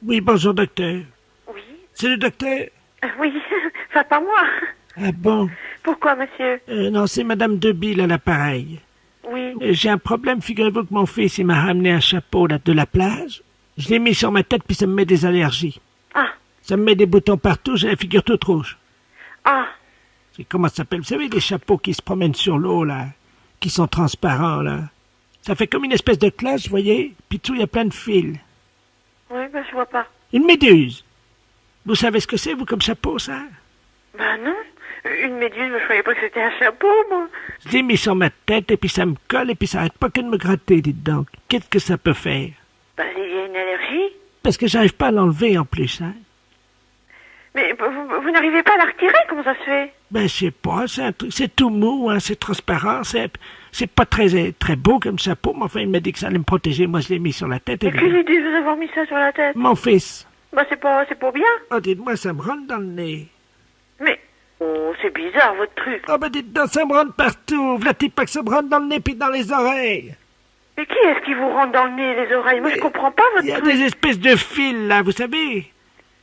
Oui, bonjour, docteur. Oui. C'est le docteur? Oui, enfin pas moi. Ah bon? Pourquoi, monsieur? Non, c'est Madame Debille à l'appareil. Oui. J'ai un problème, figurez-vous que mon fils, il m'a ramené un chapeau là, de la plage. Je l'ai mis sur ma tête, puis ça me met des allergies. Ah, Ça me met des boutons partout, j'ai la figure toute rouge. ah, C'est comment ça s'appelle? Vous savez, des chapeaux qui se promènent sur l'eau, là, qui sont transparents, là. Ça fait comme une espèce de cloche, vous voyez? Puis tout, il y a plein de fils. oui, ben je vois pas. Une méduse. Vous savez ce que c'est, vous, comme chapeau, ça? Ben non, une méduse, je croyais pas que c'était un chapeau, moi. Je l'ai mis sur ma tête, et puis ça me colle, et puis ça arrête pas que de me gratter, dites donc. Qu'est-ce que ça peut faire? Ben il y a une allergie. Parce que j'arrive pas à l'enlever, en plus, hein. Mais vous n'arrivez pas à la retirer, comment ça se fait? Ben, je sais pas, c'est un truc, c'est tout mou, hein, c'est transparent, c'est pas très beau comme chapeau, mais enfin, il m'a dit que ça allait me protéger, moi je l'ai mis sur la tête, Mais et quelle idée de vous avoir mis ça sur la tête? mon fils. Ben c'est pour bien. Oh, dites-moi, ça me rentre dans le nez. Mais, oh, c'est bizarre, votre truc. Oh, ben, dites donc, ça me rentre partout, v'là-t-il pas que ça me rentre dans le nez puis dans les oreilles? Mais qui est-ce qui vous rentre dans le nez et les oreilles? Moi, je comprends pas Il y votre a truc. des espèces de fils, là, vous savez?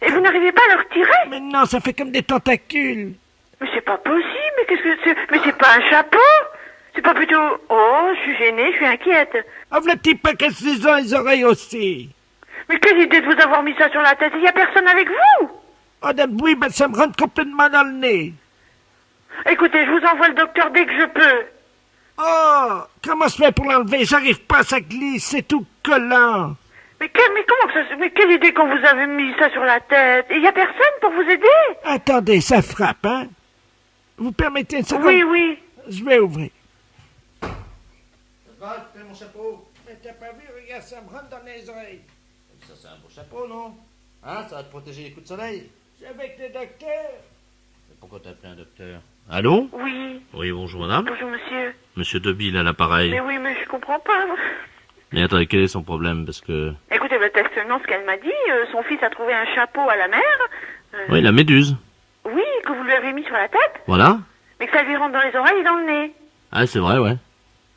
Et vous n'arrivez pas à le retirer? Mais non, ça fait comme des tentacules. Mais c'est pas possible, mais qu'est-ce que c'est? Mais c'est pas un chapeau? C'est pas plutôt... Oh, je suis gênée, je suis inquiète. Oh, v'là-t-il pas que les oreilles aussi? Mais quelle idée de vous avoir mis ça sur la tête? Il y a personne avec vous? Oh, oui, ben, ça me rentre complètement dans le nez. Écoutez, je vous envoie le docteur dès que je peux. Oh, comment se fait pour l'enlever? J'arrive pas, ça glisse, c'est tout collant. Mais comment que ça... Mais quelle idée quand vous avez mis ça sur la tête? Et il y a personne pour vous aider? Attendez, ça frappe, hein? Vous permettez une seconde? Oui, oui. Je vais ouvrir. Fais mon chapeau. Mais t'as pas vu, regarde, ça me rentre dans les oreilles. Ça, c'est un beau chapeau, non? Hein, ça va te protéger les coups de soleil. C'est avec le docteur. Mais pourquoi t'as appelé un docteur? Allô? Oui. Oui, bonjour madame. Bonjour, monsieur. Monsieur Debille à l'appareil. Mais oui, mais je comprends pas. Mais attendez, quel est son problème? Parce que... Écoutez, seulement ce qu'elle m'a dit. Son fils a trouvé un chapeau à la mer. Oui, la méduse. Oui, que vous lui avez mis sur la tête. Voilà. Mais que ça lui rentre dans les oreilles et dans le nez. Ah, c'est vrai, ouais.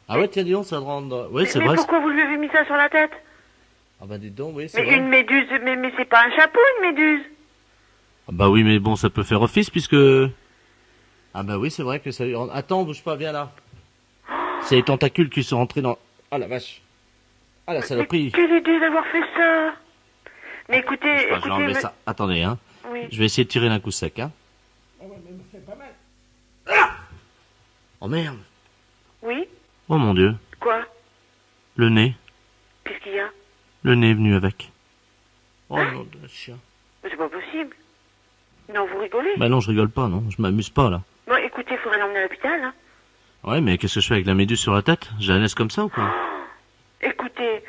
Ah ouais, tiens, dis donc, ça te rentre dans... Oui, c'est Mais vrai. pourquoi vous lui avez mis ça sur la tête? Ah bah dites donc, oui, c'est Mais vrai. une méduse, mais c'est pas un chapeau, une méduse. Ah bah oui, mais bon, ça peut faire office puisque... Ah bah oui, c'est vrai que ça lui rentre... Attends, bouge pas, viens là. C'est les tentacules qui sont rentrés dans... Ah la vache. Ah la Mais saloperie. quelle idée d'avoir fait ça. Mais écoutez, Je vais enlever ça. Attendez, hein. Oui. Je vais essayer de tirer d'un coup sec, hein. Ah ouais, mais me fait pas mal. Oh merde. Oui. Oh mon Dieu. Quoi? Le nez. Qu'est-ce qu'il y a? Le nez est venu avec. Oh Hein? non, de chien. Mais c'est pas possible. Non, vous rigolez. Bah non, je rigole pas, non. Je m'amuse pas, là. Bon, écoutez, il faudrait l'emmener à l'hôpital, hein. Ouais, mais qu'est-ce que je fais avec la méduse sur la tête? Je la laisse comme ça ou quoi? Écoutez,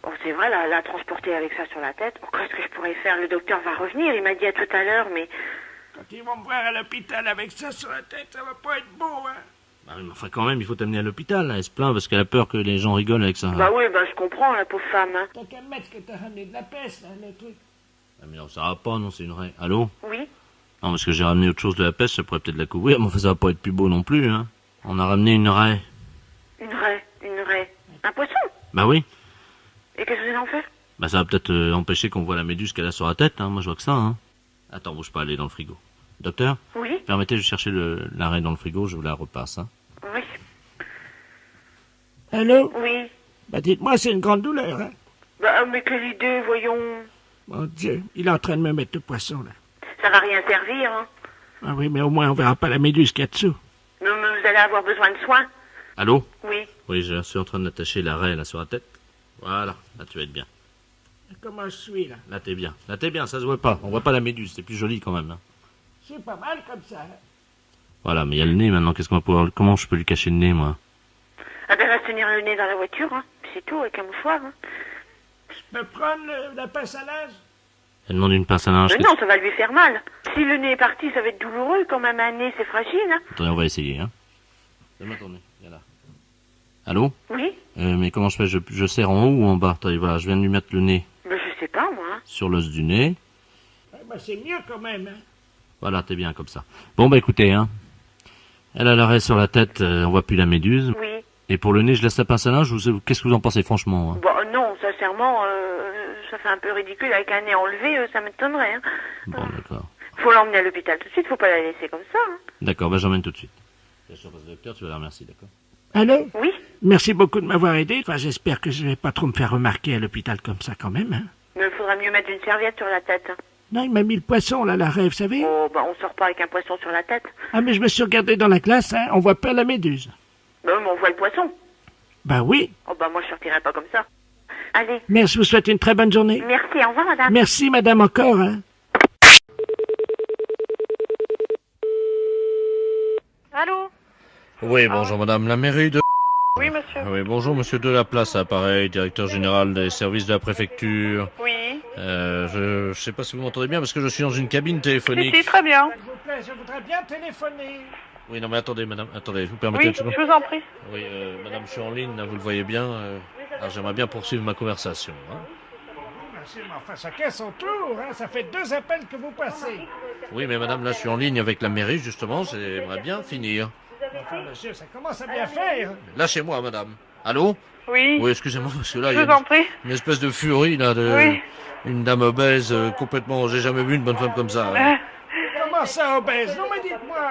oh, c'est vrai, la transporter avec ça sur la tête. Oh, qu'est-ce que je pourrais faire? Le docteur va revenir, il m'a dit à tout à l'heure, mais... Quand ils vont me voir à l'hôpital avec ça sur la tête, ça va pas être beau, hein? Bah oui, mais enfin quand même, il faut t'amener à l'hôpital, là. Elle se plaint parce qu'elle a peur que les gens rigolent avec ça. Bah oui, bah je comprends, la pauvre femme, hein. T'as qu'à mettre que t'as ramené de la peste, là, le truc. Ah, mais non, ça va pas, non, c'est une raie. Allô? Oui. Non, parce que j'ai ramené autre chose de la peste, ça pourrait peut-être la couvrir, mais enfin, ça va pas être plus beau non plus, hein. On a ramené une raie. Une raie. Un poisson? Bah oui. Et qu'est-ce que vous allez en faire? Bah ça va peut-être empêcher qu'on voit la méduse qu'elle a sur la tête, hein. Moi, je vois que ça, hein. Attends, bouge pas, elle est dans le frigo. Docteur? Oui. Permettez de chercher la raie dans le frigo, je vous la repasse, hein. Oui. Allô? Oui. Bah, dites-moi, c'est une grande douleur, hein? Bah, mais quelle idée, voyons. Mon Dieu, il est en train de me mettre le poisson, là. Ça va rien servir, hein. Ah oui, mais au moins, on verra pas la méduse qu'il y a dessous. Non, mais vous allez avoir besoin de soins. Allô? Oui. Oui, je suis en train d'attacher la raie, là, sur la tête. Voilà, là, tu vas être bien. Comment je suis, là? Là, t'es bien. Là, t'es bien, ça se voit pas. On voit pas la méduse, c'est plus joli quand même, hein. C'est pas mal comme ça, hein? Voilà, mais il y a le nez maintenant, qu'est-ce qu'on va pouvoir... Comment je peux lui cacher le nez, moi? Ah ben, elle va se tenir le nez dans la voiture, hein. C'est tout, avec un mouchoir, hein. Je peux prendre la pince à linge? Elle demande une pince à linge. Mais non, ça va lui faire mal. Si le nez est parti, ça va être douloureux, quand même un nez, c'est fragile, hein. Attendez, on va essayer, hein. Donne-moi ton nez, viens là. Allô? Oui. Mais comment je fais? Je serre en haut ou en bas? Attendez, voilà, je viens de lui mettre le nez Ben, je sais pas, moi. Hein. sur l'os du nez. Ah, bah, c'est mieux quand même, hein? Voilà, t'es bien comme ça. Bon, bah écoutez, hein. Elle a l'arrêt sur la tête, on voit plus la méduse. Oui. Et pour le nez, je laisse la pince à linge ou qu'est-ce que vous en pensez franchement hein? Bon, non, sincèrement, ça fait un peu ridicule avec un nez enlevé, ça m'étonnerait. Hein. Bon, d'accord. Faut l'emmener à l'hôpital tout de suite, faut pas la laisser comme ça. Hein. D'accord, bah j'emmène tout de suite. Bien sûr, parce que le docteur, tu vas la remercier, d'accord? Allô? Oui. Merci beaucoup de m'avoir aidé. Enfin, j'espère que je vais pas trop me faire remarquer à l'hôpital comme ça quand même. Hein. Mais il faudra mieux mettre une serviette sur la tête. Hein. Non, il m'a mis le poisson, là, la rêve, vous savez? Oh, bah on sort pas avec un poisson sur la tête. Ah, mais je me suis regardé dans la glace, hein, on voit pas la méduse. Bah, mais on voit le poisson. Bah oui. Oh, bah moi je sortirai pas comme ça. Allez. Mais je vous souhaite une très bonne journée. Merci, au revoir madame. Merci, madame, encore. Hein. Allô? Oui, bonjour madame, la mairie de... Oui, monsieur. Oui, bonjour monsieur Delaplace, appareil, directeur général des services de la préfecture. Oui. Je sais pas si vous m'entendez bien parce que je suis dans une cabine Si, téléphonique. si, très bien. S'il vous plaît, je voudrais bien téléphoner. Oui, non mais attendez madame, attendez, vous permettez Oui, une seconde? je vous en prie. Oui, madame, je suis en ligne, là, vous le voyez bien. Alors j'aimerais bien poursuivre ma conversation. Hein. Merci, mais enfin, chacun son tour. Hein. Ça fait 2 appels que vous passez. Oui, mais madame, là, je suis en ligne avec la mairie, justement, j'aimerais bien finir. Enfin, monsieur, ça commence à bien faire. Lâchez-moi, madame. Allô? Oui. Oui, excusez-moi, parce que là, il Je y vous a en prie. une espèce de furie, là, de... Oui. Une dame obèse, complètement... J'ai jamais vu une bonne femme comme ça. Hein. Comment ça, obèse? Non, mais dites-moi.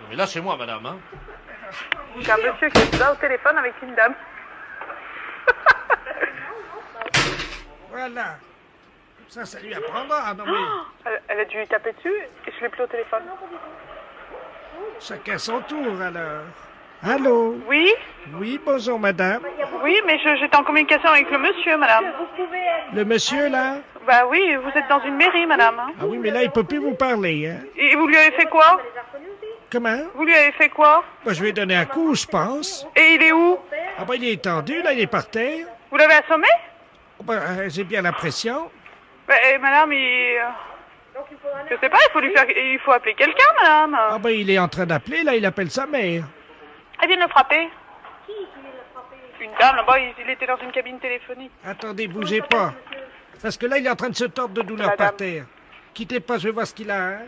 Mais lâchez-moi, madame, hein. Il y a un monsieur qui est là au téléphone avec une dame. Voilà. Ça lui apprendra. Non, mais Elle a dû lui taper dessus et je l'ai plus au téléphone. chacun son tour, alors. Allô? Oui? Oui, bonjour, madame. Oui, mais j'étais en communication avec le monsieur, madame. Le monsieur, là? Bah oui, vous êtes dans une mairie, madame. Ah oui, mais là, il peut plus vous parler, hein. Et vous lui avez fait quoi? Comment? Vous lui avez fait quoi? Moi, je vais donner un coup, je pense. Et il est où? Ah ben, il est tendu, là, il est par terre. Vous l'avez assommé? Ah ben, j'ai bien l'impression. Bah, madame, je sais pas, il faut appeler quelqu'un, madame. Ah ben, il est en train d'appeler, là, il appelle sa mère. Elle vient de le frapper. Une dame là-bas, il était dans une cabine téléphonique. Attendez, bougez pas. Parce que là, il est en train de se tordre de douleur Madame. par terre. Quittez pas, je vais voir ce qu'il a, hein.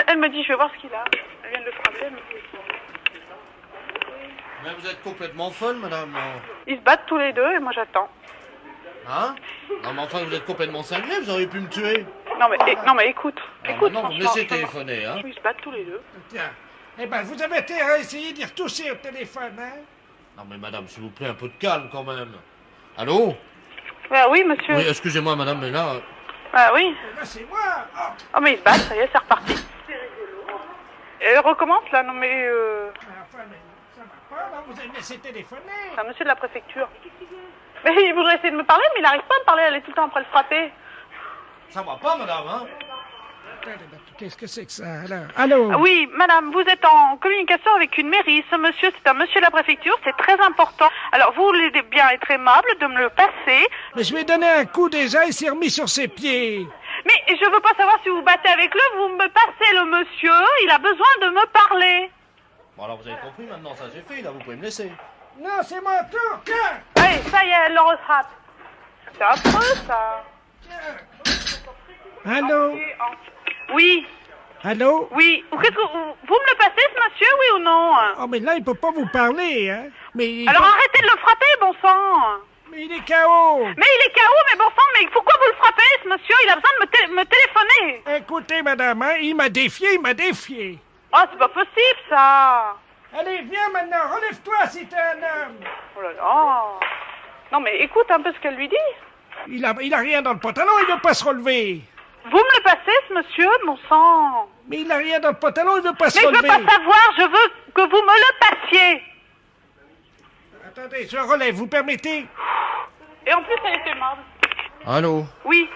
Elle me dit, je vais voir ce qu'il a. Elle vient de le frapper. Mais vous êtes complètement folle, madame. Ils se battent tous les deux et moi j'attends. Hein? Non, mais enfin, vous êtes complètement cinglé, vous auriez pu me tuer. Non mais écoute. Ah, Écoute, non, vous me franchement, laissez téléphoner, hein. Ils se battent tous les deux. Tiens. Eh ben, vous avez été à essayer d'y retoucher au téléphone, hein. Non, mais madame, s'il vous plaît, un peu de calme, quand même. Allô? Bah oui, monsieur. Oui, excusez-moi, madame, mais là... Bah oui. Là, c'est moi. Oh. Oh mais ils se battent, ça y est, c'est reparti. Et elle recommence là, non mais... Enfin, mais ça va pas, là, vous avez laissé téléphoner. C'est un monsieur de la préfecture. Mais il voudrait essayer de me parler, mais il n'arrive pas à me parler, elle est tout le temps après le frapper. Ça va pas, madame, hein? Qu'est-ce que c'est que ça, alors? Allô? Ah oui, madame, vous êtes en communication avec une mairie. Ce monsieur, c'est un monsieur de la préfecture, c'est très important. Alors, vous voulez bien être aimable de me le passer. Mais je vais donner un coup déjà, il s'est remis sur ses pieds. Mais je veux pas savoir si vous battez avec lui, vous me passez le monsieur, il a besoin de me parler. Bon, alors, vous avez compris, maintenant, ça j'ai fait, là, vous pouvez me laisser. Non, c'est mon tour, tiens. Allez, ça y est, elle le rattrape. C'est affreux, ça. Allô? Oui, Allô? oui. Qu'est-ce que vous me le passez, ce monsieur, oui ou non? Oh, mais là, il peut pas vous parler, hein. Mais Alors arrêtez de le frapper, bon sang. Mais il est KO. Mais il est KO, mais bon sang, mais pourquoi vous le frappez, ce monsieur? Il a besoin de me téléphoner. Écoutez, madame, hein, il m'a défié. Oh, c'est pas possible, ça. Allez, viens maintenant, relève-toi si t'es un homme. Oh là là. Non, mais écoute un peu ce qu'elle lui dit. Il a rien dans le pantalon, il veut pas se relever. Vous me le passez, ce monsieur, mon sang. Mais il a rien dans le pantalon, il veut pas se Mais je veux relever. pas savoir, je veux que vous me le passiez. Attendez, je relève, vous permettez? Et en plus, elle était aimable. Allô? Oui.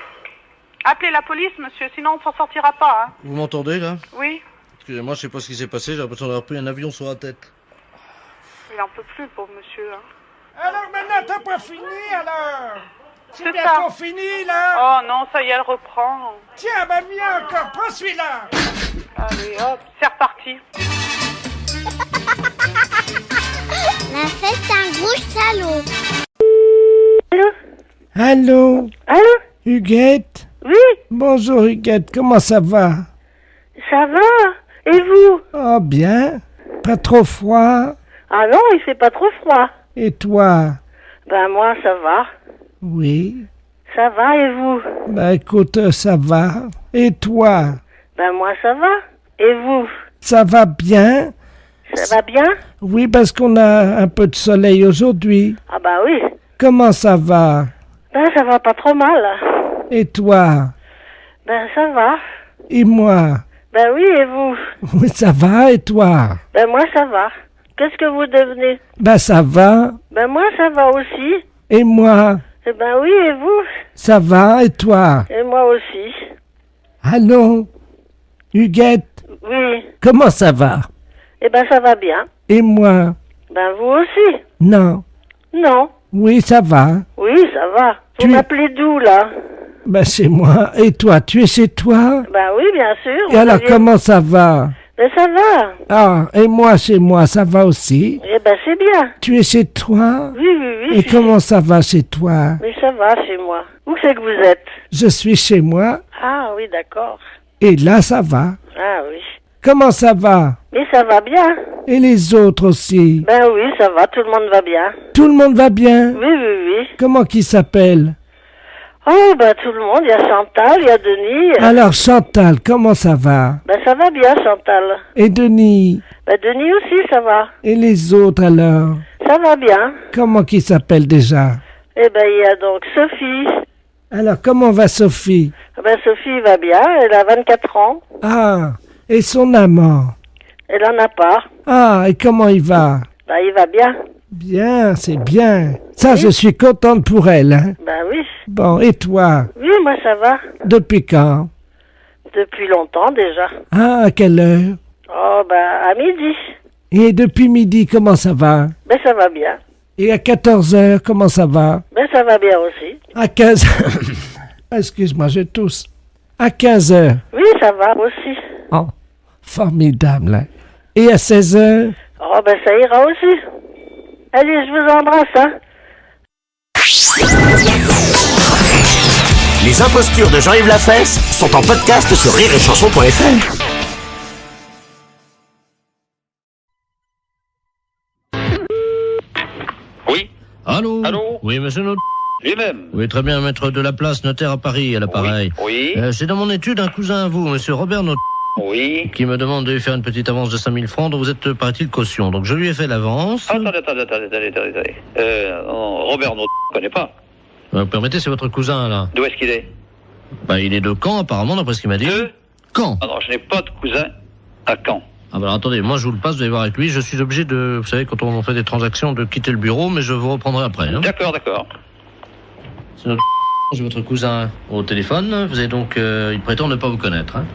Appelez la police, monsieur, sinon on s'en sortira pas, hein. Vous m'entendez, là? Oui. Excusez-moi, je sais pas ce qui s'est passé, j'ai l'impression d'avoir pris un avion sur la tête. Il en peut plus, le pauvre monsieur, hein. Alors maintenant, t'as pas fini, alors? C'est C'est bien ça. qu'on finit, là? Oh non, ça y est, elle reprend. Tiens, bah viens encore, prends celui-là. Allez, hop, c'est reparti. La fête, c'est un gros salaud. Allô? Allô? Huguette? Oui, Bonjour, Huguette, comment ça va? ça va? Et vous? Oh, bien. Pas trop froid? Ah non, il fait pas trop froid. Et toi? Ben moi, ça va. Oui. Ça va et vous? Ben écoute, ça va. Et toi? Ben moi, ça va. Et vous? Ça va bien? Ça va bien? Oui, parce qu'on a un peu de soleil aujourd'hui. Ah bah oui. Comment ça va? Ben ça va pas trop mal. Et toi? Ben ça va. Et moi? Ben oui, et vous? Oui, ça va, et toi? Ben moi, ça va. Qu'est-ce que vous devenez? Ben ça va. Ben moi, ça va aussi. Et moi? Eh ben oui, et vous? Ça va, et toi? Et moi aussi. Allô? Huguette? Oui. Comment ça va? Eh ben ça va bien. Et moi? Ben vous aussi? Non. Non. Oui, ça va. Oui, ça va. Vous Tu- m'appelez d'où, là? Ben c'est moi. Et toi, tu es chez toi? Ben oui, bien sûr. Et Vous alors, aviez- comment ça va? Ben ça va. Ah, et moi, chez moi, ça va aussi. Eh ben c'est bien. Tu es chez toi? Oui, oui, oui. Et comment ça va chez toi? Mais ça va chez moi. Où c'est que vous êtes? Je suis chez moi, Ah oui, d'accord. et là, ça va. Ah oui. Comment ça va? Mais ça va bien. Et les autres aussi? Ben oui, ça va, tout le monde va bien. Tout le monde va bien? Oui, oui, oui. Comment qui s'appelle? Oh, ben tout le monde, il y a Chantal, il y a Denis. Alors, Chantal, comment ça va? Ben ça va bien, Chantal. Et Denis? Ben Denis aussi, ça va. Et les autres alors? Ça va bien. Comment qui s'appelle déjà? Eh ben il y a donc Sophie. Alors, comment va Sophie? Ben Sophie va bien, elle a 24 ans. Ah, et son amant? Elle en a pas. Ah, et comment il va? Ben il va bien. Bien, c'est bien. Ça, je suis contente pour elle, hein? Ben oui. Bon, et toi? Oui, moi ça va. Depuis quand? Depuis longtemps déjà. Ah, à quelle heure? Oh, ben à midi. Et depuis midi, comment ça va? Ben ça va bien. Et à 14 heures, comment ça va? Ben ça va bien aussi. À 15 Excuse-moi, je tousse. À 15 heures. Oui, ça va aussi. Oh, formidable, hein? Et à 16 heures? Oh, ben ça ira aussi. Allez, je vous embrasse, hein. Les impostures de Jean-Yves Lafesse sont en podcast sur rireetchanson.fr. Oui, Allô? Allô? Oui, monsieur Not. lui-même. Oui, très bien, maître de la place, notaire à Paris, à l'appareil. Oui, C'est dans mon étude un cousin à vous, monsieur Robert Not, oui. qui me demande de lui faire une petite avance de 5000 francs, dont vous êtes, paraît-il, caution. Donc je lui ai fait l'avance. Attendez. Robert, non, je ne connais pas. Vous permettez, c'est votre cousin, là. D'où est-ce qu'il est? Bah, il est de Caen, apparemment, d'après ce qu'il m'a dit. De Caen. Ah non, je n'ai pas de cousin à Caen. Ah bah alors, attendez, moi je vous le passe, vous allez voir avec lui. Je suis obligé de, vous savez, quand on fait des transactions, de quitter le bureau, mais je vous reprendrai après. Hein. D'accord. C'est notre j'ai votre cousin au téléphone. Vous avez donc, il prétend ne pas vous connaître. Hein.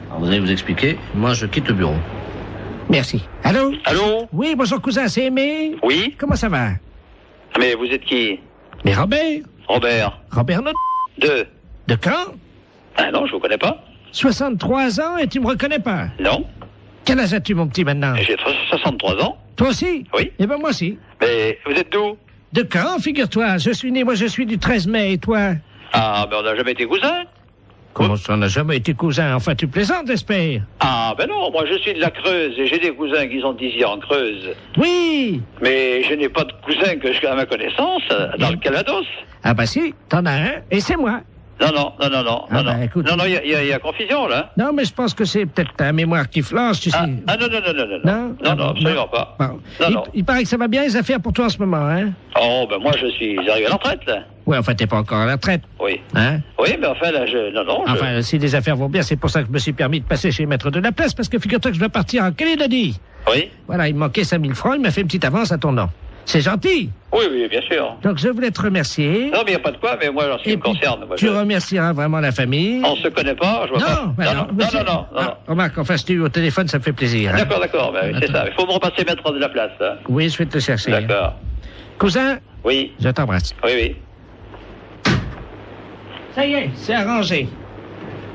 Alors vous allez vous expliquer. Moi, je quitte le bureau. Merci. Allô? Allô? Oui, bonjour cousin, c'est Aimé. Oui? Comment ça va? Mais vous êtes qui? Mais Robert? Robert. Robert Not. De De quand? Ah non, je vous connais pas. 63 ans et tu me reconnais pas? Non. Quel âge as-tu, mon petit, maintenant? J'ai 63 ans. Toi aussi? Oui. Eh ben moi aussi. Mais vous êtes d'où? De quand, figure-toi? Je suis né, moi je suis du 13 mai, et toi? Ah, ben on n'a jamais été cousins. Comment ça, on n'a jamais été cousin? Enfin, tu plaisantes, j'espère? Ah, ben non, moi je suis de la Creuse et j'ai des cousins qui sont ici en Creuse. Oui! Mais je n'ai pas de cousin que je, à ma connaissance dans le Calvados. Ah bah si, t'en as un, et c'est moi. Non. Ah, bah, écoute. Non, il y a confusion, là. Non, mais je pense que c'est peut-être ta mémoire qui flanche, tu sais. Non. Non? Ah, Non, absolument pas. Bon. Non. Il paraît que ça va bien les affaires pour toi en ce moment, hein? Oh, ben moi, j'arrive à la retraite, là. Ouais, enfin, t'es pas encore à la retraite, Oui. hein? Oui, mais enfin, là, Enfin, si les affaires vont bien, c'est pour ça que je me suis permis de passer chez Maître de la Place, parce que figure-toi que je dois partir en Calédonie. Oui. Voilà, il me manquait 5000 francs, il m'a fait une petite avance à ton nom. C'est gentil. Oui, bien sûr. Donc, je voulais te remercier. Non, mais il n'y a pas de quoi, mais moi, en ce qui Et me puis, concerne, moi, tu remercieras vraiment la famille. on se connaît pas, je vois pas. Non, bah non. Ah, remarque, enfin, si tu es au téléphone, ça me fait plaisir. Hein. D'accord, ben, c'est ça. Il faut me repasser Maître de la Place, là. Oui, je vais te le chercher. D'accord. Cousin, Oui, je t'embrasse. oui. Ça y est, c'est arrangé.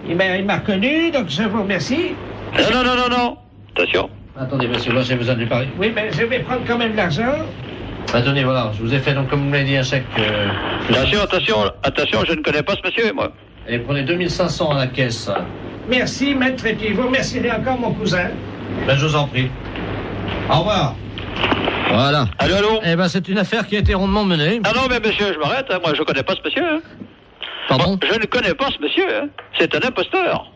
Il m'a reconnu, donc je vous remercie. Non. Attention. Attendez, monsieur, moi j'ai besoin de lui parler. Oui, mais je vais prendre quand même l'argent. Attendez, voilà, je vous ai fait, donc, comme vous m'avez dit, un chèque. Attention, je ne connais pas ce monsieur, moi. Et prenez 2500 à la caisse. Merci, maître, et puis vous remercierez encore mon cousin. Ben, je vous en prie. Au revoir. Voilà. Allô, allô? Eh ben, c'est une affaire qui a été rondement menée. Ah non, mais monsieur, je m'arrête, hein. Moi, je connais pas ce monsieur, hein. Pardon? Je ne connais pas ce monsieur, hein. C'est un imposteur.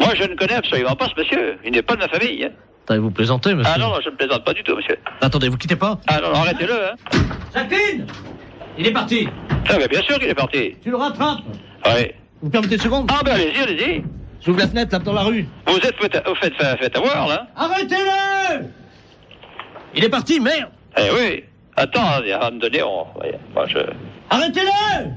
Moi, je ne connais absolument pas ce monsieur. Il n'est pas de ma famille, hein. Attendez, vous plaisantez, monsieur? Ah non, non, je ne plaisante pas du tout, monsieur. Attendez, vous quittez pas? Ah non, non, arrêtez-le, hein. Jacqueline! Il est parti. Ah, mais bien sûr qu'il est parti. Tu le rattrapes? Oui. Vous permettez une seconde? Ah, ben allez-y, allez-y. J'ouvre la fenêtre, là, dans la rue. Vous êtes fait avoir, là. Arrêtez-le! Il est parti, merde! Eh oui. Attends, à un moment donné, moi, Arrêtez-le!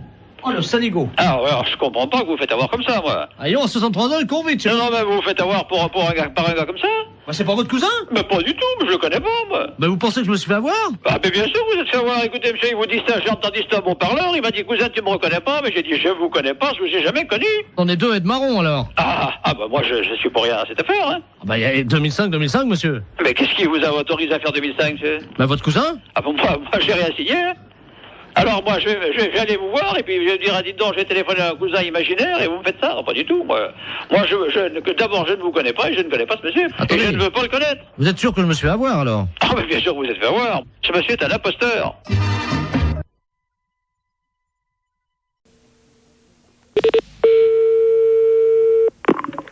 Oh, le saligo. Ah, ouais, alors, je comprends pas que vous faites avoir comme ça, moi. Allons, à 63 ans, le con vite. Non, non, mais vous vous faites avoir par un gars comme ça? Bah, c'est pas votre cousin? Mais pas du tout, mais je le connais pas, moi. Bah, vous pensez que je me suis fait avoir? Ah, mais bien sûr, vous êtes fait avoir. Écoutez, monsieur, il vous dit ça, j'ai entendu ça à mon parleur. Il m'a dit, cousin, tu me reconnais pas? Mais j'ai dit, je vous connais pas, je vous ai jamais connu. On est deux et de marron, alors. Ah, bah, moi, je suis pour rien à cette affaire, hein. Ah bah, il y a 2005, monsieur. Mais qu'est-ce qui vous a autorisé à faire 2005, monsieur? Bah, votre cousin? Ah, bon, moi, j'ai rien signé, hein. Alors, moi, je vais aller vous voir, et puis je vais dire, dites donc, j'ai téléphoné à un cousin imaginaire, et vous me faites ça? Non, pas du tout, moi. Moi, d'abord, je ne vous connais pas, et je ne connais pas ce monsieur. Attendez. Et je ne veux pas le connaître. Vous êtes sûr que je me suis fait avoir, alors? Ah, mais bien sûr que vous êtes fait avoir. Ce monsieur est un imposteur.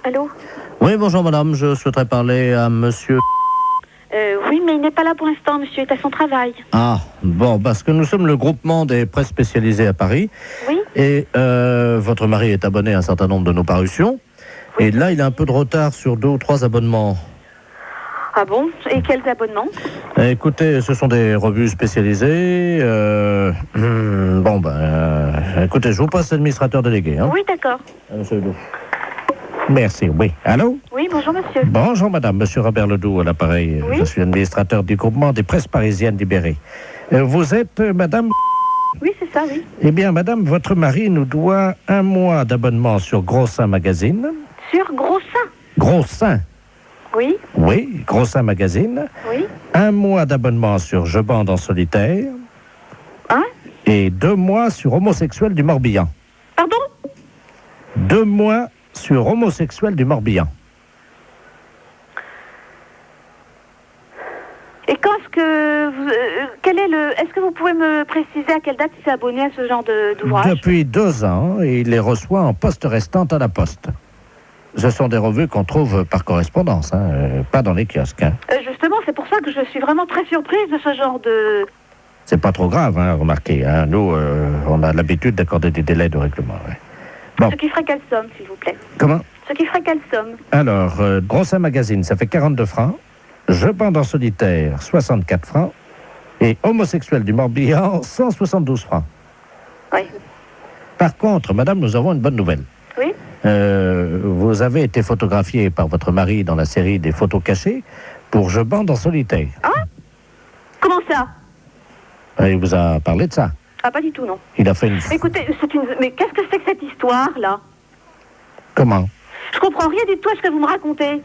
Allô? Oui, bonjour, madame. Je souhaiterais parler à monsieur... Oui, mais il n'est pas là pour l'instant, monsieur est à son travail. Ah, bon, parce que nous sommes le groupement des presses spécialisées à Paris. Oui? Et votre mari est abonné à un certain nombre de nos parutions. Oui. Et là, il a un peu de retard sur 2 ou 3 abonnements. Ah bon? Et quels abonnements? Écoutez, ce sont des revues spécialisées. Écoutez, je vous passe l'administrateur délégué. Hein. Oui, d'accord. Monsieur Ledoux. Merci, oui. Allô? Oui, bonjour, monsieur. Bonjour, madame. Monsieur Robert Ledoux à l'appareil. Oui. Je suis administrateur du groupement des presses parisiennes libérées. Vous êtes, madame... Oui, c'est ça, oui. Eh bien, madame, votre mari nous doit 1 mois d'abonnement sur Gros Seins Magazine. Sur Gros Sein? Gros Seins? Oui, Oui, Gros Seins Magazine. oui. 1 mois d'abonnement sur Je bande en solitaire. Hein? Et 2 mois sur Homosexuel du Morbihan. Pardon? 2 mois sur Homosexuel du Morbihan. Et quand est-ce que vous, est-ce que vous pouvez me préciser à quelle date il s'est abonné à ce genre d'ouvrage? Depuis 2 ans, et il les reçoit en poste restante à la poste. Ce sont des revues qu'on trouve par correspondance, pas dans les kiosques. Hein. Justement, c'est pour ça que je suis vraiment très surprise de ce genre de... C'est pas trop grave, remarquez. Nous, on a l'habitude d'accorder des délais de règlement. Ouais. Bon. Ce qui ferait quelle somme, s'il vous plaît? Comment? Ce qui ferait quelle somme? Alors, Gros Seins Magazine, ça fait 42 francs. Je bande en solitaire, 64 francs. Et Homosexuel du Morbihan, 172 francs. Oui. Par contre, madame, nous avons une bonne nouvelle. Oui? Vous avez été photographiée par votre mari dans la série des photos cachées pour Je bande en solitaire. Hein? Comment ça? Il vous a parlé de ça. Ah, pas du tout, non. Il a fait une... Écoutez, mais qu'est-ce que c'est que cette histoire-là? Comment? Je comprends rien du tout à ce que vous me racontez.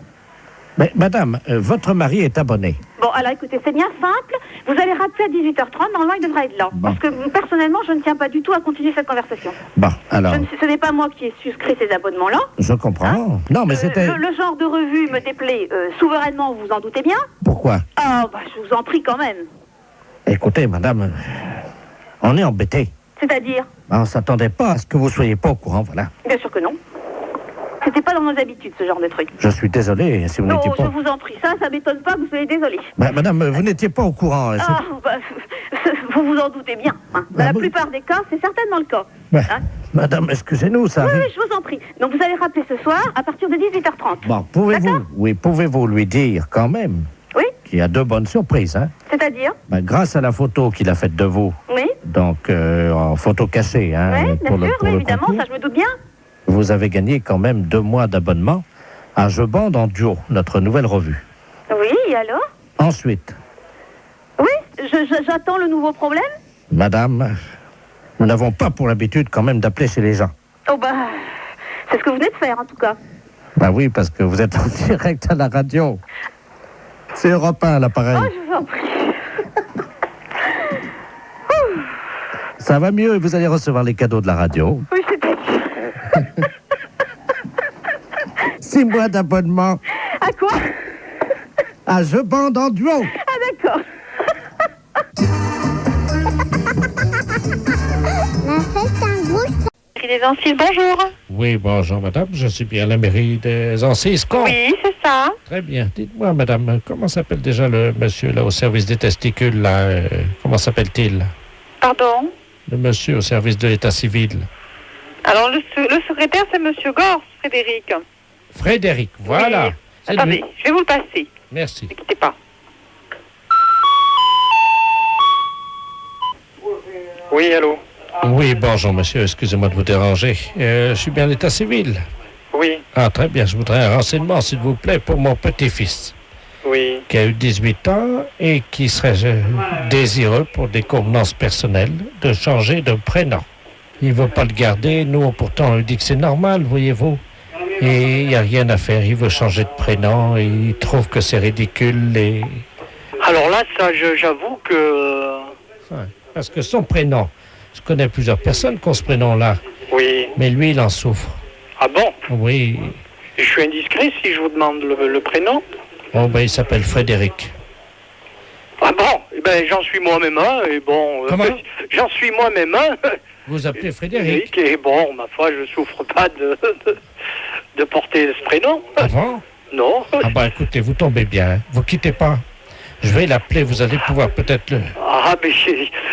Mais madame, votre mari est abonné. Bon, alors écoutez, c'est bien simple. Vous allez rappeler à 18h30, normalement il devrait être là. Bon. Parce que personnellement, je ne tiens pas du tout à continuer cette conversation. Bon, alors, Ce n'est pas moi qui ai souscrit ces abonnements-là. je comprends. Non, mais c'était... Le genre de revue me déplaît souverainement, vous en doutez bien. Pourquoi? Ah, bah je vous en prie quand même. Écoutez, madame, on est embêtés. C'est-à-dire? On s'attendait pas à ce que vous soyez pas au courant, voilà. Bien sûr que non. C'était pas dans nos habitudes, ce genre de truc. Je suis désolé si vous Non, n'étiez je pas... vous en prie, ça m'étonne pas que vous soyez désolé. Madame, vous n'étiez pas au courant. Hein, Ah, bah, vous vous en doutez bien. Hein. Dans Ah la bon? plupart des cas, c'est certainement le cas. Ben, Hein? madame, excusez-nous, ça Oui, arrive... oui, je vous en prie. Donc vous allez rappeler ce soir à partir de 18h30. Bon, pouvez-vous... D'accord? Oui, pouvez-vous lui dire quand même Oui? qu'il y a 2 bonnes surprises, hein? C'est-à-dire? Grâce à la photo qu'il a faite de vous, Oui? donc en photo cachée, hein, Oui, bien sûr, pour oui, le évidemment, concours, ça je me doute bien. vous avez gagné quand même 2 mois d'abonnement à Je bande en duo, notre nouvelle revue. Oui, et alors? Ensuite, Oui, j'attends le nouveau problème. madame, nous n'avons pas pour l'habitude quand même d'appeler chez les gens. Oh bah, c'est ce que vous venez de faire en tout cas. Bah oui, parce que vous êtes en direct à la radio. C'est Europe 1 à l'appareil. Oh, je vous en prie. Ça va mieux, vous allez recevoir les cadeaux de la radio. Oui, c'est-à-dire. 6 mois d'abonnement À quoi? à Je bande en duo. Ah d'accord. mairie des Ancises, bonjour. Oui, bonjour madame, je suis bien à la mairie des Ancises. Oui, c'est ça. Très bien. Dites-moi madame, comment s'appelle déjà le monsieur là au service des testicules là comment s'appelle-t-il? Pardon? Le monsieur au service de l'état civil. Alors, le secrétaire, c'est monsieur Gors, Frédéric. Frédéric, voilà. Oui. C'est Attendez, lui. je vais vous le passer. Merci. Ne quittez pas. Oui, allô? Oui, bonjour monsieur, excusez-moi de vous déranger. Je suis bien à l'état civil. Oui, Ah, très bien, je voudrais un renseignement, s'il vous plaît, pour mon petit-fils, oui. qui a eu 18 ans et qui serait désireux, pour des convenances personnelles, de changer de prénom. Il ne veut pas le garder, nous, pourtant, on lui dit que c'est normal, voyez-vous. Et il n'y a rien à faire, il veut changer de prénom, et il trouve que c'est ridicule, et... Alors là, ça, j'avoue que... Ouais, parce que son prénom, je connais plusieurs personnes qui ont ce prénom-là, Oui. mais lui, il en souffre. Ah bon? Oui, Je suis indiscret si je vous demande le prénom? oh, ben, il s'appelle Frédéric. Ah bon? Eh ben, j'en suis moi-même un, et bon... Comment? J'en suis moi-même un. Vous appelez Frédéric? Et bon, ma foi, je souffre pas de porter ce prénom. Ah bon? Non. Ah bah écoutez, vous tombez bien, hein. Vous quittez pas. Je vais l'appeler, vous allez pouvoir peut-être le... Ah, mais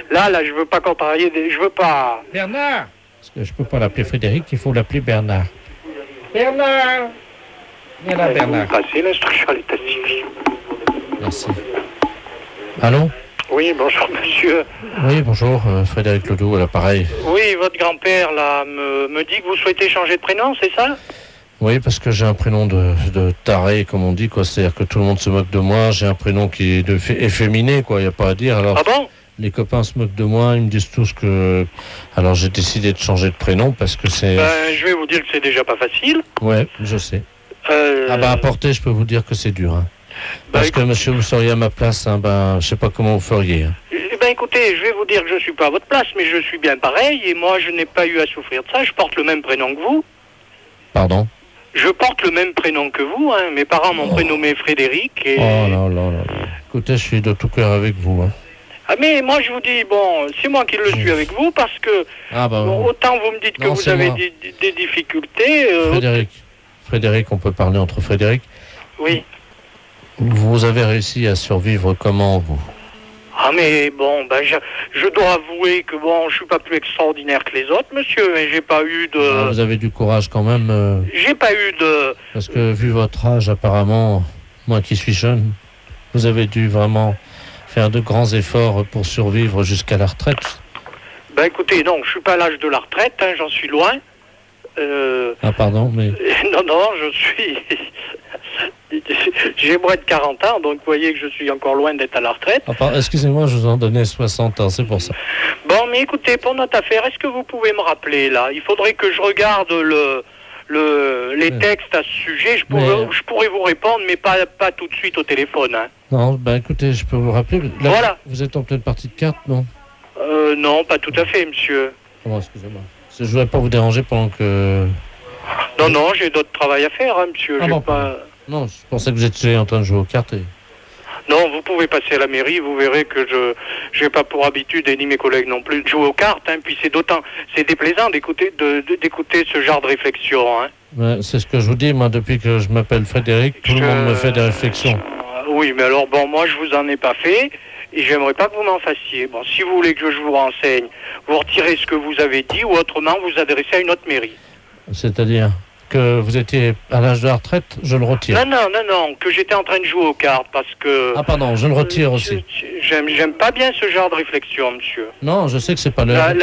là, je veux pas contrarier je veux pas... Bernard! Parce que je peux pas l'appeler Frédéric, il faut l'appeler Bernard. Bernard! Viens là, Bernard. Passer l'instruction à l'état civil. Merci. Allô? Oui, bonjour, monsieur. Oui, bonjour, Frédéric Ledoux, à l'appareil. Oui, votre grand-père, là, me dit que vous souhaitez changer de prénom, c'est ça? Oui, parce que j'ai un prénom de taré, comme on dit, quoi. C'est-à-dire que tout le monde se moque de moi. J'ai un prénom qui est efféminé, quoi. Il n'y a pas à dire. Alors, Ah bon? les copains se moquent de moi. Ils me disent tous que... Alors, j'ai décidé de changer de prénom parce que c'est... Ben, je vais vous dire que c'est déjà pas facile. Ouais, je sais. Ah bah, à porter, je peux vous dire que c'est dur, hein. Parce que, monsieur, vous seriez à ma place, hein, ben, je sais pas comment vous feriez. Hein. Eh ben, écoutez, je vais vous dire que je suis pas à votre place, mais je suis bien pareil, et moi, je n'ai pas eu à souffrir de ça. Je porte le même prénom que vous. Pardon? Je porte le même prénom que vous, hein. Mes parents m'ont prénommé Frédéric, et... Oh là là là. Écoutez, je suis de tout cœur avec vous, hein. Ah, mais moi, je vous dis, bon, c'est moi qui le suis avec vous, parce que... Ah bah... Bon, autant vous me dites que Non, vous c'est avez moi. des difficultés... Frédéric, on peut parler entre Frédéric. Oui. Vous avez réussi à survivre comment, vous? Ah, mais bon, ben, je dois avouer que, bon, je suis pas plus extraordinaire que les autres, monsieur, mais j'ai pas eu de... Ah, vous avez du courage quand même. J'ai pas eu de... Parce que, vu votre âge, apparemment, moi qui suis jeune, vous avez dû vraiment faire de grands efforts pour survivre jusqu'à la retraite. Ben, écoutez, non, je suis pas à l'âge de la retraite, hein, j'en suis loin. Ah, pardon, mais... Non, je suis... J'ai moins de 40 ans, donc vous voyez que je suis encore loin d'être à la retraite. Ah, excusez-moi, je vous en donnais 60 ans, c'est pour ça. Bon, mais écoutez, pour notre affaire, est-ce que vous pouvez me rappeler, là? Il faudrait que je regarde les textes à ce sujet. Je pourrais vous répondre, mais pas tout de suite au téléphone, hein. Non, ben écoutez, je peux vous rappeler... Là, voilà. Vous êtes en pleine partie de cartes, non? Non, pas tout à fait, monsieur. Oh, excusez-moi. Je ne voudrais pas vous déranger pendant que... Non, j'ai d'autres travail à faire, hein, monsieur. Ah, J'ai bon, pas... Non, je pensais que vous étiez en train de jouer aux cartes. Non, vous pouvez passer à la mairie, vous verrez que je n'ai pas pour habitude, et ni mes collègues non plus, de jouer aux cartes, hein, puis c'est déplaisant d'écouter ce genre de réflexion, hein. Ouais, c'est ce que je vous dis, moi, depuis que je m'appelle Frédéric, tout le monde me fait des réflexions. Oui, mais alors, bon, moi, je vous en ai pas fait, et j'aimerais pas que vous m'en fassiez. Bon, si vous voulez que je vous renseigne, vous retirez ce que vous avez dit, ou autrement, vous adressez à une autre mairie. C'est-à-dire que vous étiez à l'âge de la retraite, je le retire. Non, que j'étais en train de jouer aux cartes, parce que... Ah pardon, je le retire aussi. J'aime pas bien ce genre de réflexion, monsieur. Non, je sais que c'est pas l'heure.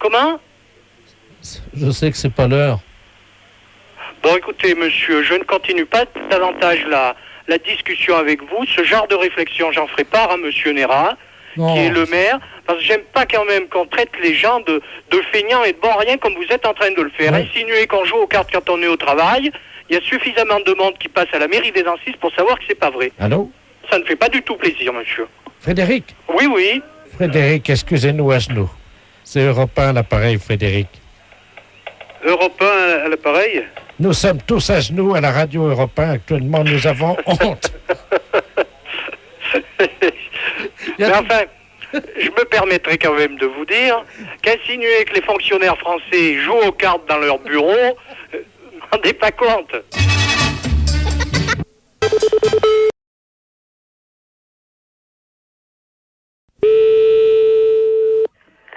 Comment? Je sais que c'est pas l'heure. Bon, écoutez, monsieur, je ne continue pas davantage la discussion avec vous. Ce genre de réflexion, j'en ferai part à monsieur Néra, qui est le maire, parce que j'aime pas quand même qu'on traite les gens de feignants et de bons rien comme vous êtes en train de le faire. Ouais. Insinuer qu'on joue aux cartes quand on est au travail, il y a suffisamment de monde qui passe à la mairie des Ancises pour savoir que c'est pas vrai. Allô? Ça ne fait pas du tout plaisir, monsieur. Frédéric? Oui. Frédéric, excusez-nous à genoux. C'est Europe 1 l'appareil, Frédéric. Europe 1 à l'appareil? Nous sommes tous à genoux à la radio Europe 1. Actuellement, nous avons honte. Mais enfin, je me permettrai quand même de vous dire qu'insinuer que les fonctionnaires français jouent aux cartes dans leur bureau, vous rendez pas compte.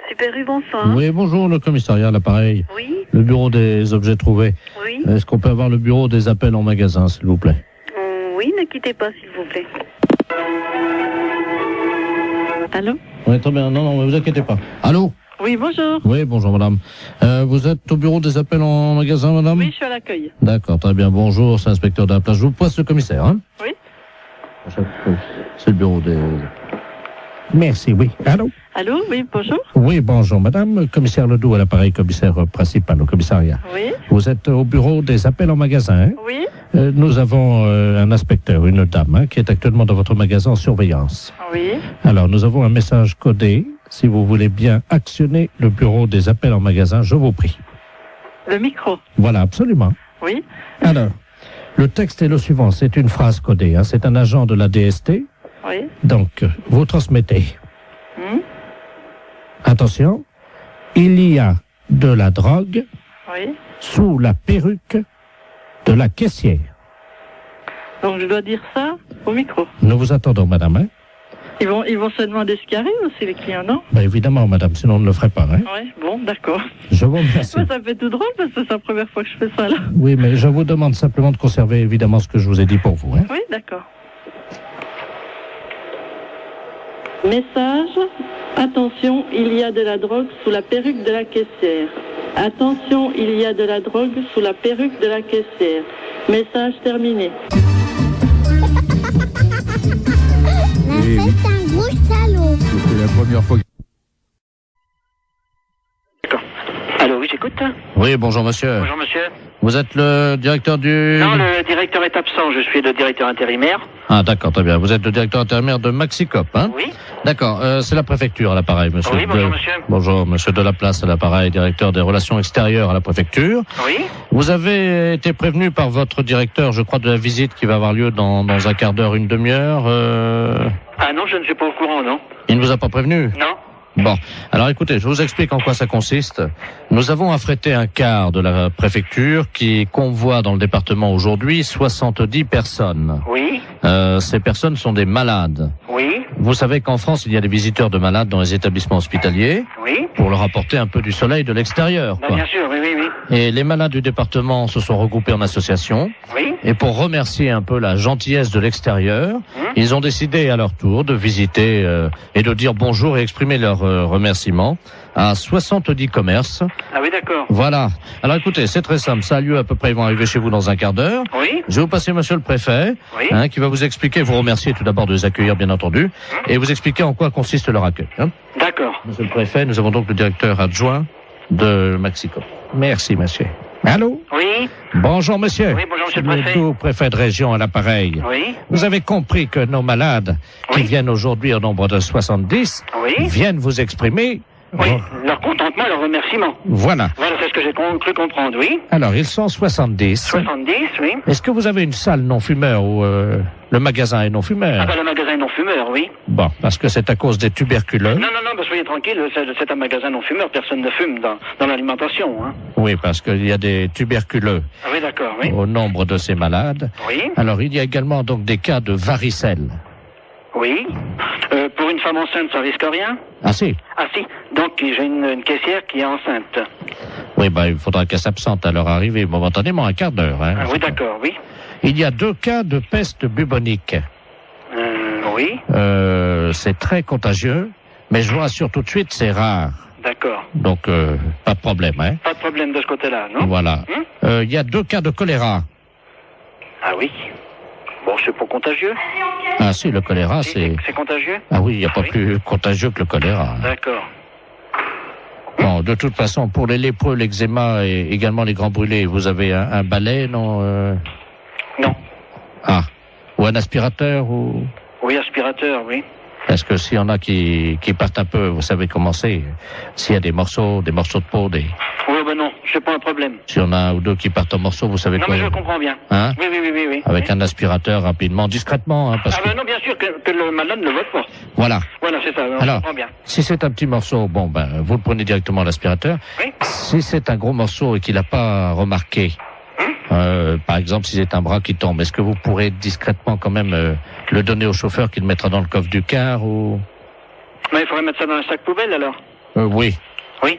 Super U, bonsoir. Oui, bonjour, le commissariat, l'appareil. Oui, Le bureau des objets trouvés. oui. Est-ce qu'on peut avoir le bureau des appels en magasin, s'il vous plaît? Oui, ne quittez pas, s'il vous plaît. Allô? Oui, très bien. Non, ne vous inquiétez pas. Allô? Oui, bonjour. Oui, bonjour, madame. Vous êtes au bureau des appels en magasin, madame? Oui, je suis à l'accueil. D'accord, très bien. Bonjour, c'est l'inspecteur de la place. Je vous passe le commissaire, hein? Oui. C'est le bureau des... Merci, oui. Allô? Allô, oui, bonjour. Oui, bonjour, madame. Commissaire Ledoux à l'appareil, commissaire principal au commissariat. Oui, Vous êtes au bureau des appels en magasin, hein? oui, Nous avons un inspecteur, une dame, hein, qui est actuellement dans votre magasin en surveillance. oui. Alors, nous avons un message codé. Si vous voulez bien actionner le bureau des appels en magasin, je vous prie. Le micro. Voilà, absolument. Oui, Alors, le texte est le suivant. C'est une phrase codée, hein. C'est un agent de la DST. oui. Donc, vous transmettez. Hmm, Attention, il y a de la drogue oui. sous la perruque de la caissière. Donc je dois dire ça au micro. Nous vous attendons, madame, hein? Ils vont se demander ce qui arrive aussi, les clients, non? Ben, évidemment, madame, sinon on ne le ferait pas, hein? Oui, bon, d'accord. Je vous remercie. Ça me fait tout drôle parce que c'est la première fois que je fais ça, là. Oui, mais je vous demande simplement de conserver évidemment ce que je vous ai dit pour vous, hein? Oui, d'accord. Message. Attention, il y a de la drogue sous la perruque de la caissière. Attention, il y a de la drogue sous la perruque de la caissière. Message terminé. La fête un gros salaud. C'est la première fois que... Allô, oui, j'écoute. Oui, bonjour, monsieur. Bonjour, monsieur. Vous êtes le directeur du... Non, le directeur est absent. Je suis le directeur intérimaire. Ah, d'accord, très bien. Vous êtes le directeur intérimaire de Maxicop, hein? Oui. D'accord, c'est la préfecture à l'appareil, monsieur. Oui, bonjour, monsieur. Bonjour, monsieur Delaplace à l'appareil, directeur des relations extérieures à la préfecture. Oui. Vous avez été prévenu par votre directeur, je crois, de la visite qui va avoir lieu dans un quart d'heure, une demi-heure. Ah non, je ne suis pas au courant, non. Il ne vous a pas prévenu? Non. Bon, alors écoutez, je vous explique en quoi ça consiste. Nous avons affrété un car de la préfecture qui convoie dans le département aujourd'hui 70 personnes. Oui. Ces personnes sont des malades. Oui. Vous savez qu'en France, il y a des visiteurs de malades dans les établissements hospitaliers Oui. pour leur apporter un peu du soleil de l'extérieur, Bah, quoi. bien sûr, oui, oui, oui. Et les malades du département se sont regroupés en association. Oui. Et pour remercier un peu la gentillesse de l'extérieur, ils ont décidé à leur tour de visiter et de dire bonjour et exprimer leur remerciement à 70 commerces. Ah oui, d'accord. Voilà. Alors écoutez, c'est très simple. Ça a lieu à peu près, ils vont arriver chez vous dans un quart d'heure. Oui. Je vais vous passer monsieur le préfet, Oui. hein, qui va vous expliquer, vous remercier tout d'abord de les accueillir, bien entendu, et vous expliquer en quoi consiste leur accueil. Hein. D'accord. Monsieur le préfet, nous avons donc le directeur adjoint de Maxicop. Merci, monsieur. Allô? Oui. Bonjour, monsieur. Oui, bonjour, monsieur le préfet. Ledoux, préfet de région à l'appareil. Oui. Vous avez compris que nos malades, qui viennent aujourd'hui au nombre de 70, Oui. viennent vous exprimer... Oui. Leur contentement, leur remerciement. Voilà. Voilà, c'est ce que j'ai cru comprendre, oui. Alors, ils sont 70. 70, oui. Est-ce que vous avez une salle non-fumeur où le magasin est non-fumeur? Ah bah, le magasin non-fumeur, oui. Bon, parce que c'est à cause des tuberculeux. Non, bah, soyez tranquille, c'est un magasin non-fumeur, personne ne fume dans l'alimentation, hein. Oui, parce qu'il y a des tuberculeux Ah oui, d'accord, oui. au nombre de ces malades. Oui. Alors, il y a également donc des cas de varicelle. Oui. Pour une femme enceinte, ça risque rien? Ah si? Ah si. Donc, j'ai une caissière qui est enceinte. Oui, il faudra qu'elle s'absente à leur arrivée momentanément, un quart d'heure. Hein, Ah oui, d'accord, oui. Il y a 2 cas de peste bubonique. Oui. C'est très contagieux, mais je vous rassure tout de suite, c'est rare. D'accord. Donc, pas de problème, hein. Pas de problème de ce côté-là, non? Voilà. Il y a 2 cas de choléra. Ah oui. Bon, c'est pas contagieux. Ah si, le choléra, c'est... C'est contagieux? Ah oui, il n'y a pas plus contagieux que le choléra. D'accord. Bon, de toute façon, pour les lépreux, l'eczéma et également les grands brûlés, vous avez un balai, non Non. Ah. Ou un aspirateur ou... Oui, aspirateur, oui. Parce que s'il y en a qui partent un peu, vous savez comment c'est. S'il y a des morceaux de peau, Oui, ben non, c'est pas un problème. s'il y en a un ou deux qui partent en morceaux, vous savez Non, quoi. mais je comprends bien. Hein? Oui. Avec un aspirateur rapidement, discrètement, hein, parce Ah que... ben non, bien sûr que le malade ne le vote pas. Voilà. Voilà, c'est ça, on Alors, comprend bien. si c'est un petit morceau, bon, ben, vous le prenez directement à l'aspirateur. Oui. Si c'est un gros morceau et qu'il n'a pas remarqué, par exemple, si c'est un bras qui tombe, est-ce que vous pourrez discrètement quand même le donner au chauffeur qui le mettra dans le coffre du car ou... Mais il faudrait mettre ça dans un sac poubelle, alors. Oui. Oui.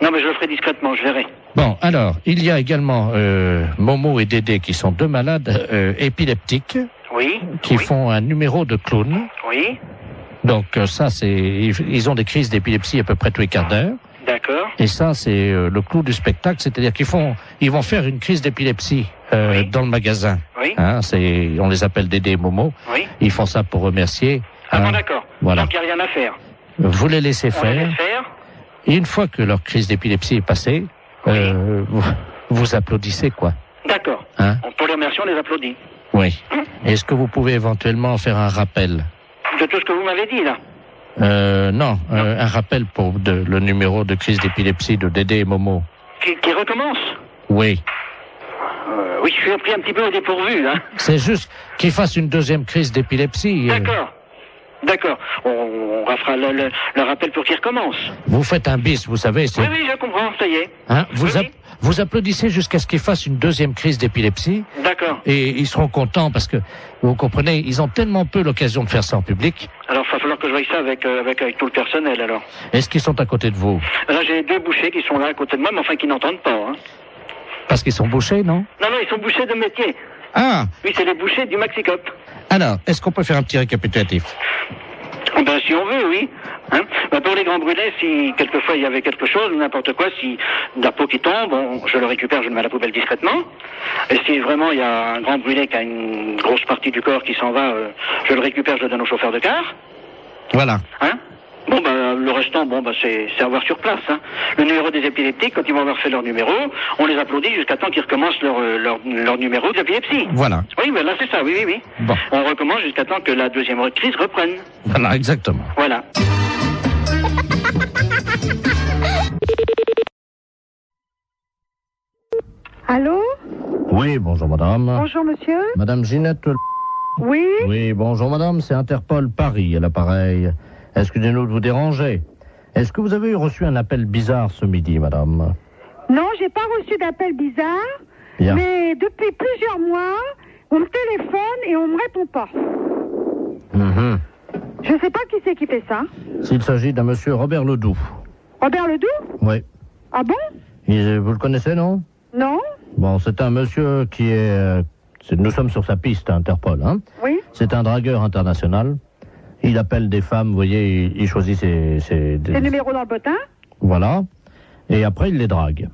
Non, mais je le ferai discrètement, je verrai. Bon, alors, il y a également Momo et Dédé qui sont deux malades épileptiques Oui. qui font un numéro de clown. Oui. Donc ça, c'est ils ont des crises d'épilepsie à peu près tous les quarts d'heure. D'accord. Et ça, c'est le clou du spectacle, c'est-à-dire ils vont faire une crise d'épilepsie dans le magasin. Oui. Hein, on les appelle Dédé et Momo. Oui. Ils font ça pour remercier. Ah bon, d'accord. Voilà. Donc il n'y a rien à faire. Vous les laissez On les faire. laisse faire. Et une fois que leur crise d'épilepsie est passée, vous applaudissez quoi. D'accord. Hein? Pour les remercier, on les applaudit. Oui. Est-ce que vous pouvez éventuellement faire un rappel? De tout ce que vous m'avez dit, là. Non, un rappel pour le numéro de crise d'épilepsie de Dédé et Momo. Qui recommence. Oui. Oui, je suis pris un petit peu au dépourvu, hein. C'est juste qu'ils fassent une deuxième crise d'épilepsie. D'accord. D'accord. On fera le rappel pour qu'il recommence. Vous faites un bis, vous savez. Oui, oui, je comprends, ça y est. Hein, Oui. vous applaudissez jusqu'à ce qu'ils fassent une deuxième crise d'épilepsie. D'accord. Et ils seront contents parce que, vous comprenez, ils ont tellement peu l'occasion de faire ça en public. Alors, il va falloir que je voie ça avec tout le personnel, alors. Est-ce qu'ils sont à côté de vous? Là, j'ai deux bouchers qui sont là à côté de moi, mais enfin qui n'entendent pas, hein. Parce qu'ils sont bouchés, non? Non, ils sont bouchers de métier. Ah! Oui, c'est les bouchers du Maxicop. Alors, est-ce qu'on peut faire un petit récapitulatif? Ben, si on veut, oui. Hein, pour les grands brûlés, si quelquefois il y avait quelque chose, n'importe quoi, si de la peau qui tombe, je le récupère, je le mets à la poubelle discrètement. Et si vraiment il y a un grand brûlé qui a une grosse partie du corps qui s'en va, je le récupère, je le donne au chauffeur de car. Voilà. Hein? Bon, le restant, c'est à voir sur place. Hein. Le numéro des épileptiques, quand ils vont avoir fait leur numéro, on les applaudit jusqu'à temps qu'ils recommencent leur numéro d'épilepsie. Voilà. Oui, là c'est ça, oui. Bon. On recommence jusqu'à temps que la deuxième crise reprenne. Voilà, exactement. Voilà. Allô? Oui, bonjour madame. Bonjour monsieur. Madame Ginette. Oui? Oui, bonjour madame, c'est Interpol Paris à l'appareil. Excusez-nous de vous déranger. Est-ce que vous avez reçu un appel bizarre ce midi, madame? Non, j'ai pas reçu d'appel bizarre. Bien. Mais depuis plusieurs mois, on me téléphone et on me répond pas. Je sais pas qui c'est qui fait ça. S'il s'agit d'un monsieur Robert Ledoux. Robert Ledoux? Oui. Ah bon? Vous le connaissez, non? Non? Bon, c'est un monsieur qui est... nous sommes sur sa piste à Interpol, hein? Oui. C'est un dragueur international. Il appelle des femmes, vous voyez, il choisit ses numéros dans le bottin? Voilà. Et après, il les drague.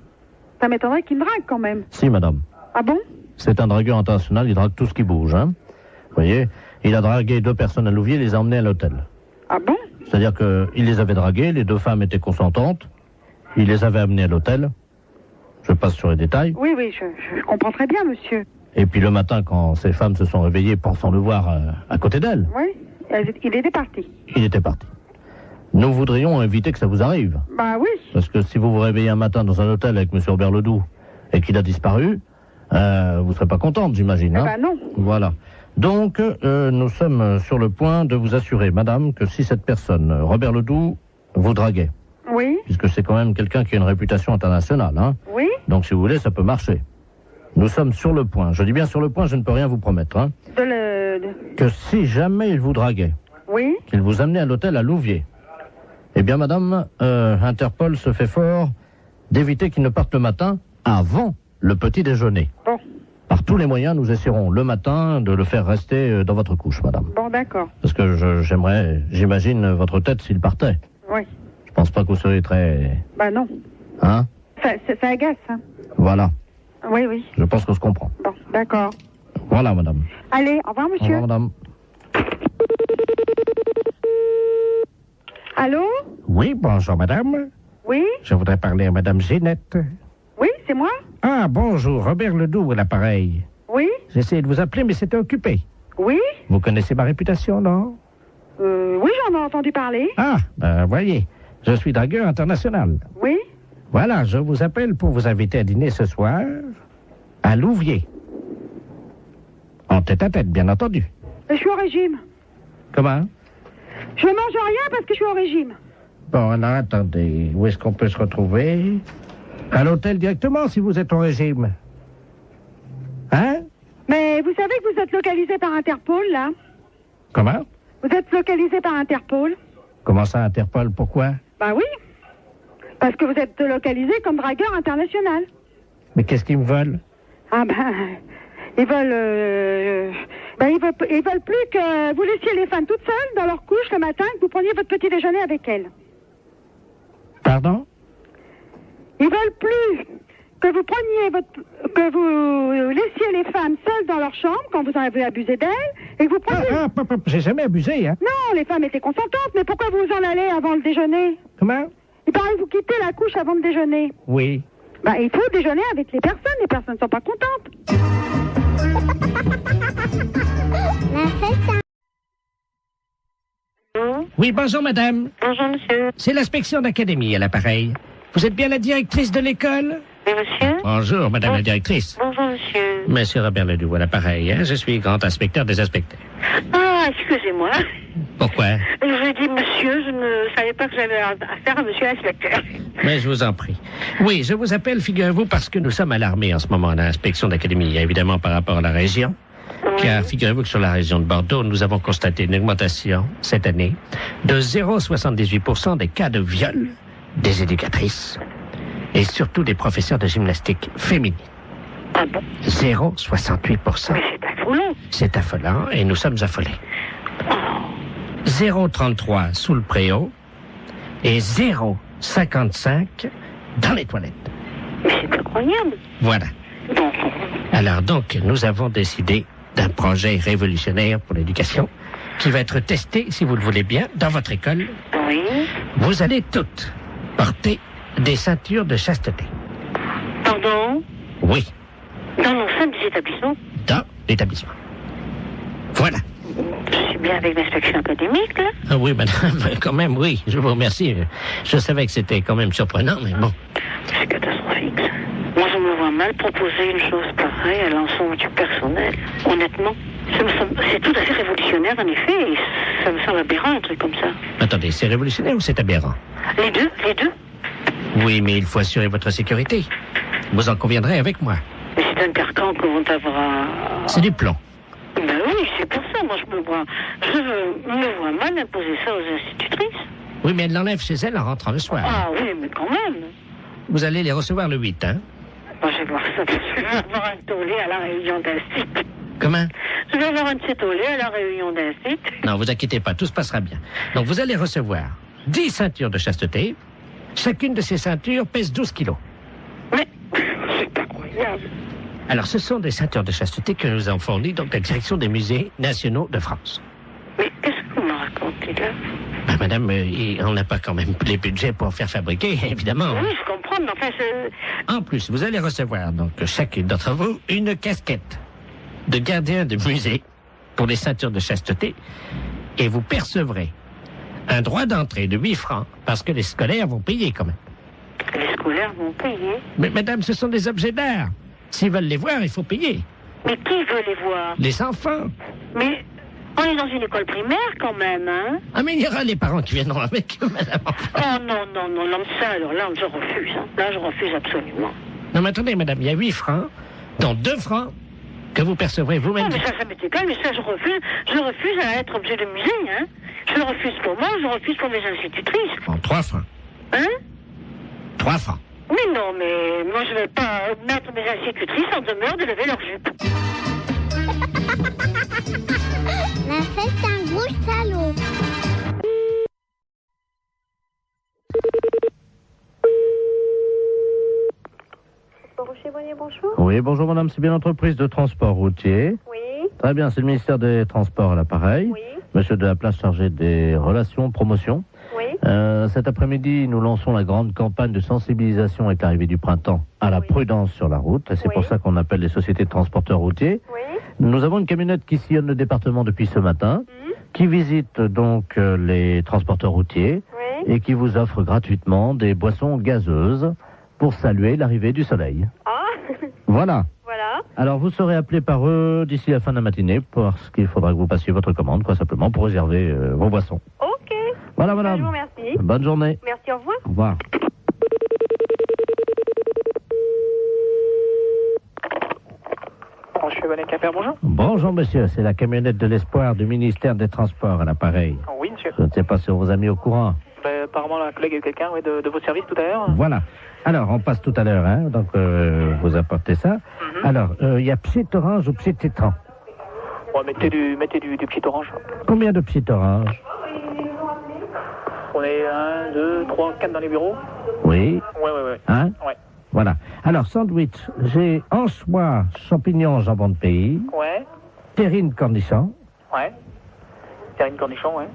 Ça m'étonnerait qu'il me drague quand même. Si, madame. Ah bon? C'est un dragueur international, il drague tout ce qui bouge, hein? Vous voyez, il a dragué 2 personnes à Louviers, il les a emmenées à l'hôtel. Ah bon? C'est-à-dire qu'il les avait draguées, les 2 femmes étaient consentantes, il les avait amenées à l'hôtel. Je passe sur les détails. Oui, je comprends très bien, monsieur. Et puis le matin, quand ces femmes se sont réveillées pensant le voir à côté d'elles, Oui, il était parti. il était parti. Nous voudrions éviter que ça vous arrive. Bah oui. Parce que si vous vous réveillez un matin dans un hôtel avec M. Robert Ledoux et qu'il a disparu, vous ne serez pas contente, j'imagine. Hein? Bah non. Voilà. Donc, nous sommes sur le point de vous assurer, madame, que si cette personne, Robert Ledoux, vous draguait, Oui. puisque c'est quand même quelqu'un qui a une réputation internationale, hein, Oui. donc si vous voulez, ça peut marcher. Nous sommes sur le point, je dis bien sur le point, je ne peux rien vous promettre, hein, que si jamais il vous draguait, Oui. qu'il vous amenait à l'hôtel à Louviers, eh bien, madame, Interpol se fait fort d'éviter qu'il ne parte le matin avant le petit déjeuner. Bon. Par tous les moyens, nous essaierons le matin de le faire rester dans votre couche, madame. Bon, d'accord. Parce que j'imagine votre tête s'il partait. Oui. Je pense pas que vous seriez très... Bah non. Hein? Ça agace, hein. Voilà. Oui. Je pense qu'on se comprend. Bon, d'accord. Voilà, madame. Allez, au revoir, Au monsieur. revoir, madame. Allô? Oui, bonjour, madame. Oui? Je voudrais parler à madame Ginette. Oui, c'est moi? Ah, bonjour, Robert Ledoux à l'appareil. Oui? J'essayais de vous appeler, mais c'était occupé. Oui? Vous connaissez ma réputation, non? Oui, j'en ai entendu parler. Ah, ben, voyez, je suis dragueur international. Oui? Voilà, je vous appelle pour vous inviter à dîner ce soir à Louviers. En tête-à-tête, bien entendu. Je suis au régime. Comment? Je Je mange rien parce que je suis au régime. Bon, alors attendez, où est-ce qu'on peut se retrouver? À l'hôtel directement, si vous êtes au régime. Hein? Mais vous savez que vous êtes localisé par Interpol, là? Comment? Vous êtes localisé par Interpol? Comment ça, Interpol? Pourquoi? Bah oui. Parce que vous êtes localisé comme dragueur international. Mais qu'est-ce qu'ils me veulent? Ah ben, ils veulent plus que vous laissiez les femmes toutes seules dans leur couche le matin, que vous preniez votre petit déjeuner avec elles. Pardon? Ils veulent plus que vous laissiez les femmes seules dans leur chambre quand vous en avez abusé d'elles, et que vous preniez... J'ai jamais abusé, hein? Non, les femmes étaient consentantes, mais pourquoi vous en allez avant le déjeuner? Comment? Il paraît que vous quittez la couche avant le déjeuner. Oui. Bah, il faut déjeuner avec les personnes ne sont pas contentes. La fête Oui, bonjour, madame. Bonjour, monsieur. C'est l'inspection d'académie à l'appareil. Vous êtes bien la directrice de l'école? Oui, monsieur. Bonjour, madame la directrice. Bonjour, monsieur. Monsieur Robert Ledoux à l'appareil, hein? Je suis grand inspecteur des inspecteurs. Ah, excusez-moi. Pourquoi? Je dis monsieur, je ne savais pas que j'avais affaire à monsieur l'inspecteur. Mais je vous en prie. Oui, je vous appelle, figurez-vous, parce que nous sommes alarmés en ce moment à l'inspection d'académie, évidemment par rapport à la région. Oui. Car figurez-vous que sur la région de Bordeaux, nous avons constaté une augmentation cette année de 0,78% des cas de viol des éducatrices et surtout des professeurs de gymnastique féminines. Ah bon? 0,68%. Mais c'est affolant. C'est affolant et nous sommes affolés. 0,33 sous le préau et 0,55 dans les toilettes. Mais c'est incroyable. Voilà. Bon. Alors donc, nous avons décidé d'un projet révolutionnaire pour l'éducation qui va être testé, si vous le voulez bien, dans votre école. Oui. Vous allez toutes porter des ceintures de chasteté. Pardon? Oui, Dans l'enceinte des établissements? dans l'établissement. Voilà. Je suis bien avec l'inspection académique, là. Ah oui, madame, quand même, oui, je vous remercie. Je savais que c'était quand même surprenant, mais bon. C'est catastrophique, ça. Moi, je me vois mal proposer une chose pareille à l'ensemble du personnel. Honnêtement, c'est tout à fait révolutionnaire, en effet, et ça me semble aberrant, un truc comme ça. Attendez, c'est révolutionnaire ou c'est aberrant? Les deux. Oui, mais il faut assurer votre sécurité. Vous en conviendrez avec moi. Mais c'est un carcan que vont avoir... C'est du plomb. Ben oui, c'est pour ça, moi, je me vois mal imposer ça aux institutrices. Oui, mais elle l'enlève chez elle en rentrant le soir. Ah oui, mais quand même. Vous allez les recevoir le 8, hein? Moi, je vais voir ça, je vais avoir un tollé à la réunion d'un site. Comment? Je vais avoir un petit tollé à la réunion d'un site. Non, vous inquiétez pas, tout se passera bien. Donc, vous allez recevoir 10 ceintures de chasteté. Chacune de ces ceintures pèse 12 kilos. Mais c'est incroyable. Alors, ce sont des ceintures de chasteté que nous avons fournies, donc, la direction des musées nationaux de France. Mais qu'est-ce que vous me racontez, là? Ben, madame, on n'a pas quand même les budgets pour faire fabriquer, évidemment. Oui, je comprends, mais enfin, En plus, vous allez recevoir, donc, chacune d'entre vous, une casquette de gardien de musée pour les ceintures de chasteté. Et vous percevrez un droit d'entrée de 8 francs, parce que les scolaires vont payer quand même. les scolaires vont payer. Mais madame, ce sont des objets d'art. S'ils veulent les voir, il faut payer. Mais qui veut les voir? Les enfants. Mais on est dans une école primaire quand même, hein? Ah, mais il y aura les parents qui viendront avec eux, madame. Oh non, ça, alors là, je refuse. Hein. Là, je refuse absolument. Non, mais attendez, madame, il y a 8 francs, dont 2 francs que vous percevrez vous-même. Non, mais ça m'est égal, mais ça, je refuse. Je refuse à être objet de musée, hein? Je le refuse pour moi, je refuse pour mes institutrices. Bon, 3 francs. Hein? 3 francs. Mais non, mais moi, je ne vais pas mettre mes institutrices en demeure de lever leur jupe. La fête, c'est un gros salaud. Bonjour. Oui, bonjour madame, c'est bien l'entreprise de transport routier. Oui. Très bien, c'est le ministère des Transports à l'appareil. Oui. Monsieur de la Place chargé des relations, promotion. Oui. Cet après-midi, nous lançons la grande campagne de sensibilisation avec l'arrivée du printemps à la prudence sur la route. Et c'est pour ça qu'on appelle les sociétés de transporteurs routiers. Oui. Nous avons une camionnette qui sillonne le département depuis ce matin, qui visite donc les transporteurs routiers et qui vous offre gratuitement des boissons gazeuses pour saluer l'arrivée du soleil. Ah. Voilà. Voilà. Alors vous serez appelé par eux d'ici la fin de la matinée parce qu'il faudra que vous passiez votre commande, quoi simplement, pour réserver vos boissons. Ok. Voilà, madame. Je vous remercie. Bonne journée. Merci, au revoir. Au revoir. Bonjour. Bonjour, monsieur. C'est la camionnette de l'espoir du ministère des Transports à l'appareil. Oui, monsieur. Je ne sais pas si on vous a mis au courant. Apparemment, la collègue a eu quelqu'un de votre service tout à l'heure. Voilà. Alors, on passe tout à l'heure, hein. Donc, vous apportez ça. Alors, il y a P'tit Orange ou P'tit Citron. Ouais, mettez du P'tit Orange. Combien de P'tit Orange? On est 1, 2, 3, 4 dans les bureaux. Oui. Ouais. Hein? Ouais. Voilà. Alors, sandwich, j'ai anchois, champignons, jambon de pays. Ouais. Terrine cornichon. Ouais. Terrine cornichon, ouais.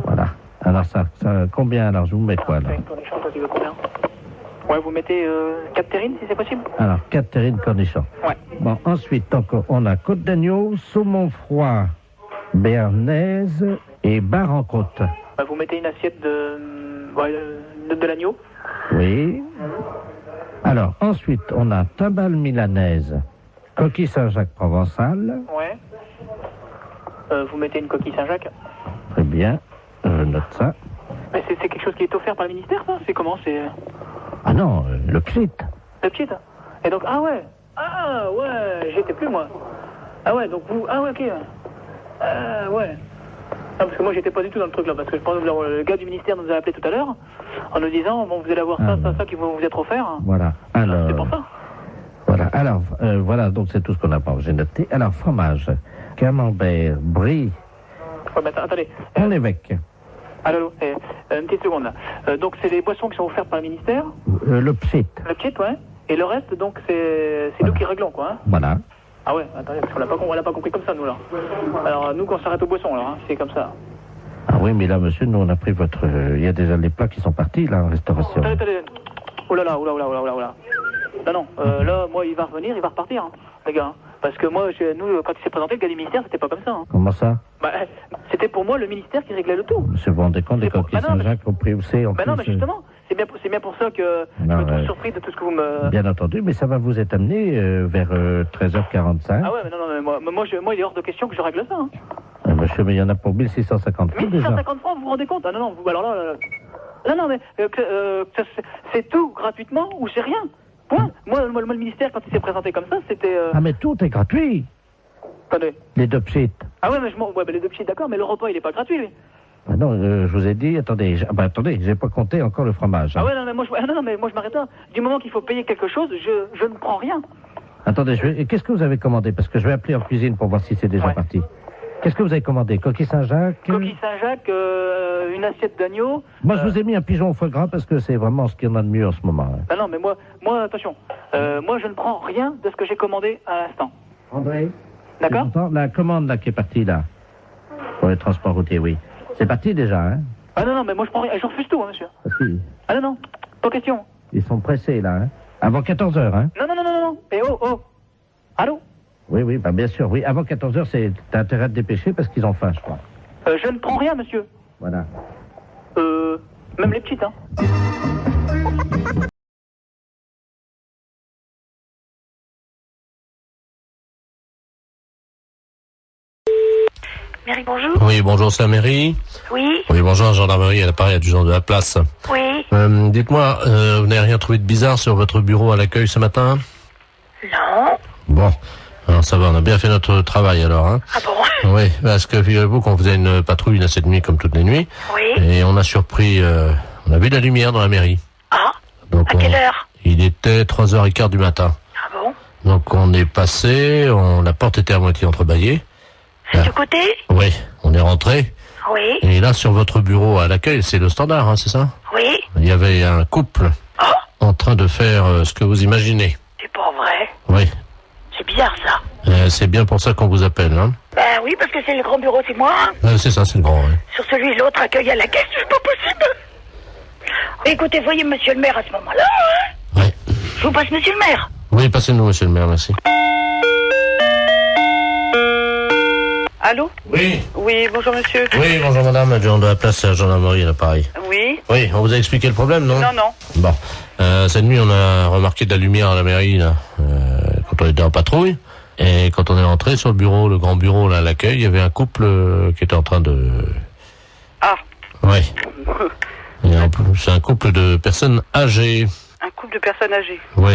Voilà. Alors, ça combien? Alors, je vous mets quoi, là? Terrine cornichon, toi, tu veux combien? Ouais, vous mettez 4 terrines, si c'est possible. Alors, 4 terrines cornichons. Ouais. Bon, ensuite, donc, on a côte d'agneau, saumon froid, béarnaise et bar en croûte. Vous mettez une assiette de l'agneau. Oui. Alors, ensuite, on a tabale milanaise, coquille Saint-Jacques provençal. Ouais. Vous mettez une coquille Saint-Jacques. Très bien, je note ça. Mais c'est quelque chose qui est offert par le ministère, ça? C'est comment? C'est... Ah non, le p'tit. Le p'tit. Et donc, ah ouais, j'y étais plus, moi. Ah ouais, donc vous... Ah ouais, ok. Ouais. Non, parce que moi, j'étais pas du tout dans le truc, là, parce que je pense que le gars du ministère nous a appelé tout à l'heure, en nous disant, bon, vous allez avoir ça qui va vous être offert. Voilà, alors... C'est pour ça. Voilà, alors, voilà, donc c'est tout ce qu'on a pas, j'ai noté. Alors, fromage, camembert, brie... Ouais, mais attendez. On l'évêque. Allô, une petite seconde, là. Donc, c'est les boissons qui sont offertes par le ministère. Le p'tit. Le p'tit, ouais. Et le reste, donc, c'est nous qui réglons, quoi. Hein. Voilà. Ah ouais, attendez, parce qu'on l'a pas compris comme ça, nous, là. Alors, nous, quand on s'arrête aux boissons, alors, hein, c'est comme ça. Ah oui, mais là, monsieur, nous, on a pris votre... Il y a déjà les plats qui sont partis, là, en restauration. Attendez. Oh là là. Non, là, moi, il va revenir, il va repartir, hein, les gars. Hein. Parce que moi, nous, quand il s'est présenté, le gars du ministère, c'était pas comme ça. Hein. Comment ça? C'était pour moi le ministère qui réglait le tout. Monsieur, vous vous rendez compte des coquilles Saint-Jacques au prix où c'est en plus, non, mais justement, c'est bien pour ça que je me trouve surpris de tout ce que vous me... Bien entendu, mais ça va vous être amené vers 13h45. Ah ouais, mais non, mais moi, il est hors de question que je règle ça. Hein. Monsieur, mais il y en a pour 1650 francs déjà. 1650 francs, vous vous rendez compte? Ah non, vous, alors là... Non, mais c'est tout gratuitement ou c'est rien. Point. Moi, le ministère, quand il s'est présenté comme ça, c'était... Ah, mais tout est gratuit. Attendez. Les deux p'tits. Ah ouais, mais les deux p'tits, d'accord, mais le repas, il est pas gratuit, lui. Ah non, je vous ai dit, attendez, j'ai pas compté encore le fromage. Hein. Ah ouais, non, mais moi, je m'arrête là. Du moment qu'il faut payer quelque chose, je ne prends rien. Attendez, qu'est-ce que vous avez commandé? Parce que je vais appeler en cuisine pour voir si c'est déjà parti. Qu'est-ce que vous avez commandé? Coquille Saint-Jacques? Coquille Saint-Jacques, une assiette d'agneau. Moi, je vous ai mis un pigeon au foie gras parce que c'est vraiment ce qu'il y en a de mieux en ce moment. Hein. Ah non, mais moi, attention. Moi, je ne prends rien de ce que j'ai commandé à l'instant. André? D'accord? La commande là qui est partie là, pour les transports routiers, oui. C'est parti déjà, hein? Ah non, mais moi, je prends rien. Je refuse tout, hein, monsieur. Si. Ah non, pas question. Ils sont pressés là, hein? Avant 14h, hein? Non. Et oh. Allô? Oui, bien sûr, oui. Avant 14h, t'as intérêt à te dépêcher parce qu'ils ont faim, je crois. Je ne prends rien, monsieur. Voilà. Même les petites, hein. Mairie, bonjour. Oui, bonjour, c'est la mairie. Oui. Oui, bonjour, gendarmerie, à l'appareil adjudant de la place. Oui. Dites-moi, vous n'avez rien trouvé de bizarre sur votre bureau à l'accueil ce matin? Non. Bon, alors ça va, on a bien fait notre travail alors, hein. Ah bon? Oui, parce que figurez-vous qu'on faisait une patrouille là, cette nuit comme toutes les nuits. Oui. Et on a surpris, on a vu la lumière dans la mairie. Ah. Donc à quelle heure? Il était 3h15 du matin. Ah bon? Donc on est passé, la porte était à moitié entrebâillée. C'est du côté? Oui, on est rentré. Oui. Et là, sur votre bureau à l'accueil, c'est le standard, hein, c'est ça? Oui. Il y avait un couple en train de faire ce que vous imaginez. C'est pas vrai? Oui. C'est bizarre, ça. C'est bien pour ça qu'on vous appelle, hein? Ben oui, parce que c'est le grand bureau, c'est moi. C'est ça, c'est le grand, oui. Sur celui de l'autre, accueil à la caisse, c'est pas possible. Écoutez, voyez monsieur le maire à ce moment-là, hein? Oui. Je vous passe monsieur le maire. Oui, passez-nous, monsieur le maire, merci. Allô? Oui. Oui, bonjour monsieur. Oui, bonjour madame, adjoint de la place à gendarmerie à l'appareil. Oui. Oui, on vous a expliqué le problème, non? Non. Bon, cette nuit, on a remarqué de la lumière à la mairie, là, quand on était en patrouille. Et quand on est rentré sur le bureau, le grand bureau, là, à l'accueil, il y avait un couple qui était en train de... Ah. Oui. C'est un couple de personnes âgées. Un couple de personnes âgées. Oui.